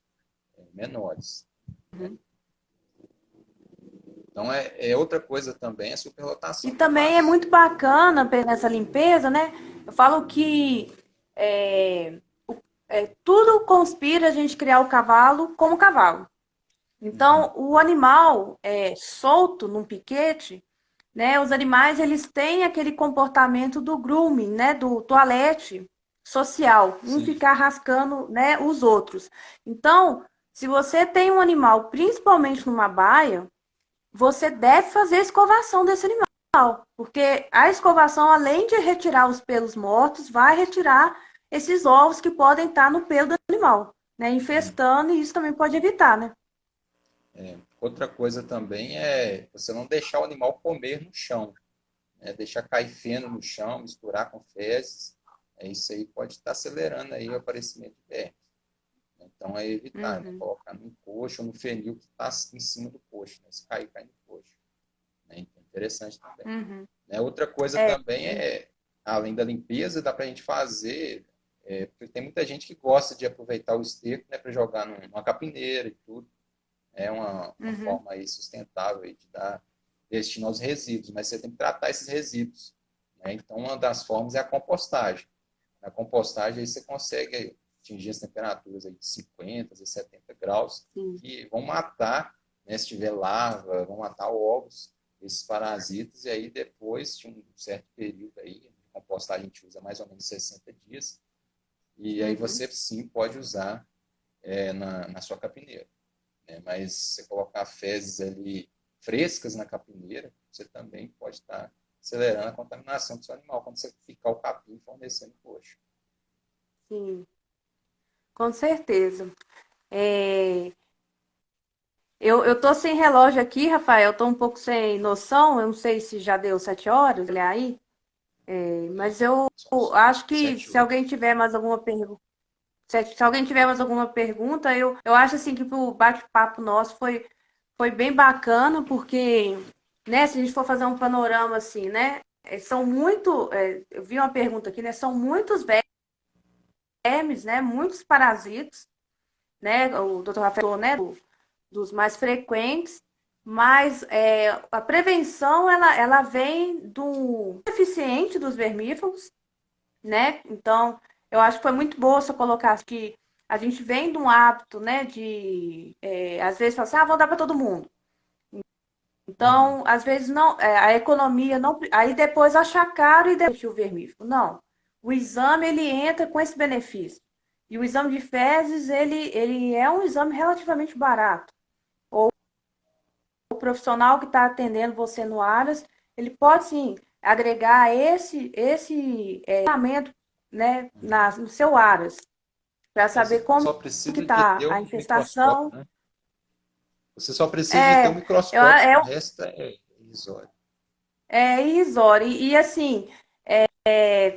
menores. Né? Então, outra coisa também é a
E
superlotação de
também é
vasos.
muito bacana nessa limpeza, né? Eu falo que é, tudo conspira a gente criar o cavalo como cavalo.
Uhum.
Então, o animal solto num piquete, né? Os animais eles têm aquele comportamento do grooming, né? Do toalete social, um
Sim.
ficar rascando, né? Os outros. Então, se você tem um animal, principalmente numa baia, você deve fazer a escovação desse animal, porque a escovação, além de retirar os pelos mortos, vai retirar esses ovos que podem estar no pelo do animal, né?
Uhum.
Infestando, e isso também pode evitar, né?
Outra coisa também é você não deixar o animal comer no chão, né? Deixar cair feno no chão, misturar com fezes. Isso aí pode estar acelerando aí o aparecimento de vermes. Então é evitar, né?
Uhum,
Colocar no coxo ou no fenil que está em cima do coxo. Né? Se cair, cai no coxo. Né? Então, interessante também.
uhum.
Né? Outra coisa
É,
também além da limpeza, dá para a gente fazer, porque tem muita gente que gosta de aproveitar o esterco, né, para jogar numa capineira e tudo. É uma
uhum,
forma aí sustentável aí de dar destino aos resíduos, mas você tem que tratar esses resíduos. Né? Então, uma das formas é a compostagem. Na compostagem, aí você consegue atingir as temperaturas aí de 50 a 70 graus,
sim.
que vão matar, né, se tiver larva, vão matar ovos, esses parasitas, e aí depois de um certo período aí, de compostagem a gente usa mais ou menos 60 dias, e aí
Uhum.
você sim pode usar na sua capineira. Né? Mas você colocar fezes ali frescas na capineira, você também pode estar acelerando a contaminação do seu animal quando você ficar o capim fornecendo coxo.
Sim, com certeza. É, eu tô sem relógio aqui, Rafael, eu tô um pouco sem noção, eu não sei se já deu 7 horas, olha aí, mas eu
São
acho que
sete,
se
oito.
alguém tiver mais alguma pergunta, se alguém tiver mais alguma pergunta, eu acho assim que o bate-papo nosso foi bem bacana, porque, né, se a gente for fazer um panorama assim, né, eu vi uma pergunta aqui, né, são muitos vermes, né, muitos parasitos, né, o doutor Rafael falou, né, dos mais frequentes, mas a prevenção, ela vem do eficiente dos vermífugos, né, então, eu acho que foi muito boa você colocar que a gente vem de um hábito, né, às vezes, falar assim, vou dar para todo mundo.
Uhum.
Então, às vezes, não, a economia não. Aí depois achar caro e deixar o vermífugo. Não. O exame, ele entra com esse benefício. E o exame de fezes, ele é um exame relativamente barato. O profissional que está atendendo você no Aras, ele pode, sim, agregar esse tratamento, né,
Uhum.
no seu Aras, para saber
Você
como
só
que
precisa de
está
ter
a
um microscópio,
infestação.
né? Você só precisa de ter um
É, eu,
microscópio, o
é,
resto é irrisório.
é irrisório. E assim,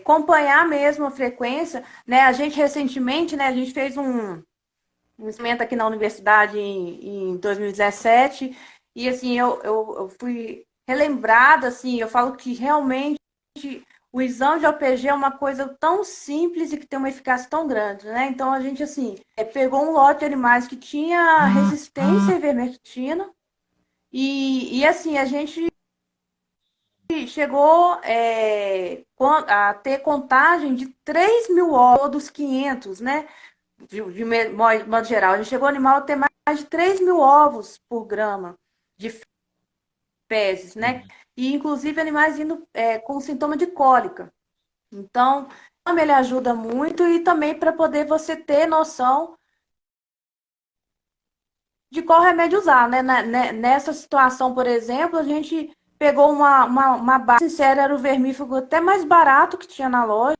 acompanhar mesmo a frequência, né? A gente recentemente, né, a gente fez um experimento aqui na universidade em 2017 e assim eu fui relembrada, assim, eu falo que realmente o exame de OPG é uma coisa tão simples e que tem uma eficácia tão grande, né? Então a gente assim pegou um lote de animais que tinha resistência à ivermectina e assim a gente chegou a ter contagem de 3.000 ovos dos 500, né? De modo geral. A gente chegou ao animal a ter mais de 3.000 ovos por grama de fezes, né?
Uhum.
E, inclusive, animais indo com sintoma de cólica. Então, ele ajuda muito e também para poder você ter noção de qual remédio usar, né? Nessa situação, por exemplo, a gente pegou uma base sincera, era o vermífugo até mais barato que tinha na loja,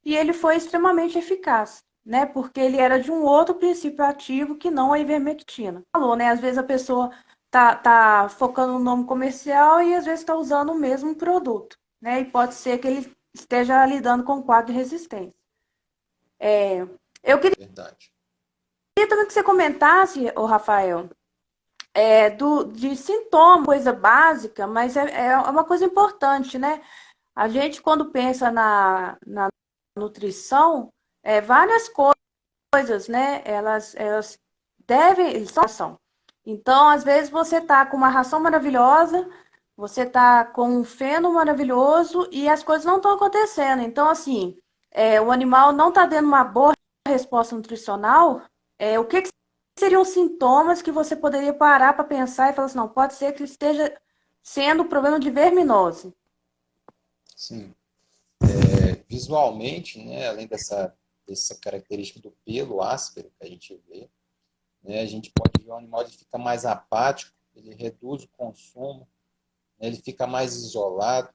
e ele foi extremamente eficaz, né? Porque ele era de um outro princípio ativo que não a ivermectina. Falou, né? Às vezes a pessoa tá focando no nome comercial e às vezes está usando o mesmo produto, né? E pode ser que ele esteja lidando com um quadro de resistência. Eu queria
Verdade.
também que você comentasse, o Rafael, de sintoma, coisa básica, mas é uma coisa importante, né? A gente, quando pensa na nutrição, várias coisas, né? Elas devem, eles são ação. Então, às vezes, você tá com uma ração maravilhosa, você tá com um feno maravilhoso e as coisas não estão acontecendo. Então, assim, o animal não está dando uma boa resposta nutricional. O que seriam sintomas que você poderia parar para pensar e falar assim, não, pode ser que esteja sendo problema de verminose.
Sim. Visualmente, né, além dessa característica do pelo áspero que a gente vê, né, a gente pode ver o animal ele fica mais apático, ele reduz o consumo, né, ele fica mais isolado,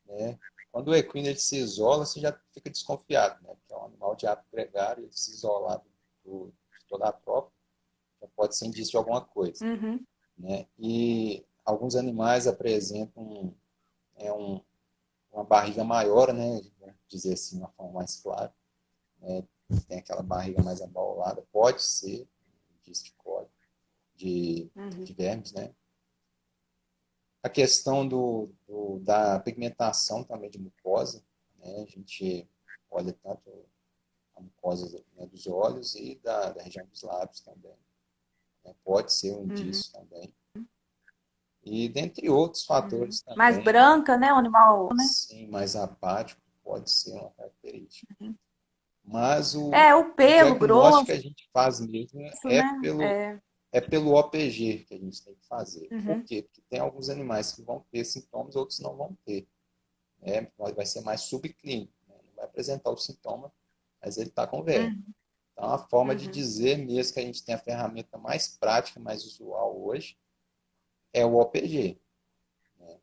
né? Quando o equino ele se isola, você já fica desconfiado, né? Porque é um animal de hábito gregário, ele se isolar de toda a tropa, já pode ser indício de alguma coisa,
Uhum.
né? E alguns animais apresentam é, um, uma barriga maior, né? Vamos dizer assim, de uma forma mais clara, né? Tem aquela barriga mais abaulada, pode ser indício de cólica, de
Uhum.
vermes, né? A questão da pigmentação também de mucosa, né? A gente olha tanto a mucosa, né, dos olhos e da região dos lábios também, né? Pode ser um
Uhum.
indício também. E dentre outros
Uhum.
fatores
Mais
também,
branca, né? O animal, né?
sim, mais apático pode ser uma característica. Mas
O
o
pelo
diagnóstico que
grosso,
a gente faz mesmo
né?
é pelo OPG que a gente tem que fazer. Por
Uhum.
quê? Porque tem alguns animais que vão ter sintomas, outros não vão ter. Né? Vai ser mais subclínico, né? Não vai apresentar o sintoma, mas ele está com verme.
Uhum.
Então, a forma de
Uhum.
dizer mesmo que a gente tem a ferramenta mais prática, mais usual hoje, é o OPG. Né?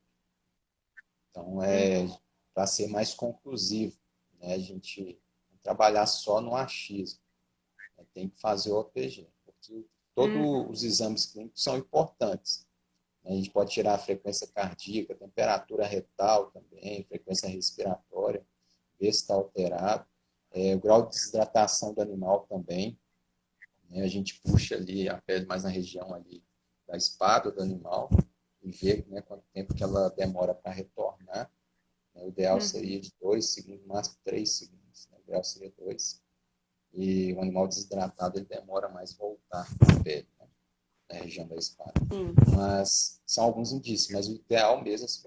Então,
Uhum.
para ser mais conclusivo, né? A gente não trabalhar só no achismo, né? Tem que fazer o OPG, porque todos
Uhum.
os exames clínicos são importantes. A gente pode tirar a frequência cardíaca, temperatura retal também, frequência respiratória, ver se está alterado. O grau de desidratação do animal também, né? A gente puxa ali a pele mais na região ali da espádua do animal e vê, né, quanto tempo que ela demora para retornar. Né? O ideal
Uhum.
seria de 2 segundos, máximo 3 segundos. Né? O ideal seria 2. E o animal desidratado ele demora mais voltar para a pele, né? Na região da espádua.
Sim.
Mas são alguns indícios, mas o ideal mesmo é se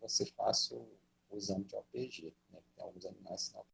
você faça o exame de OPG. Né? Tem alguns animais que não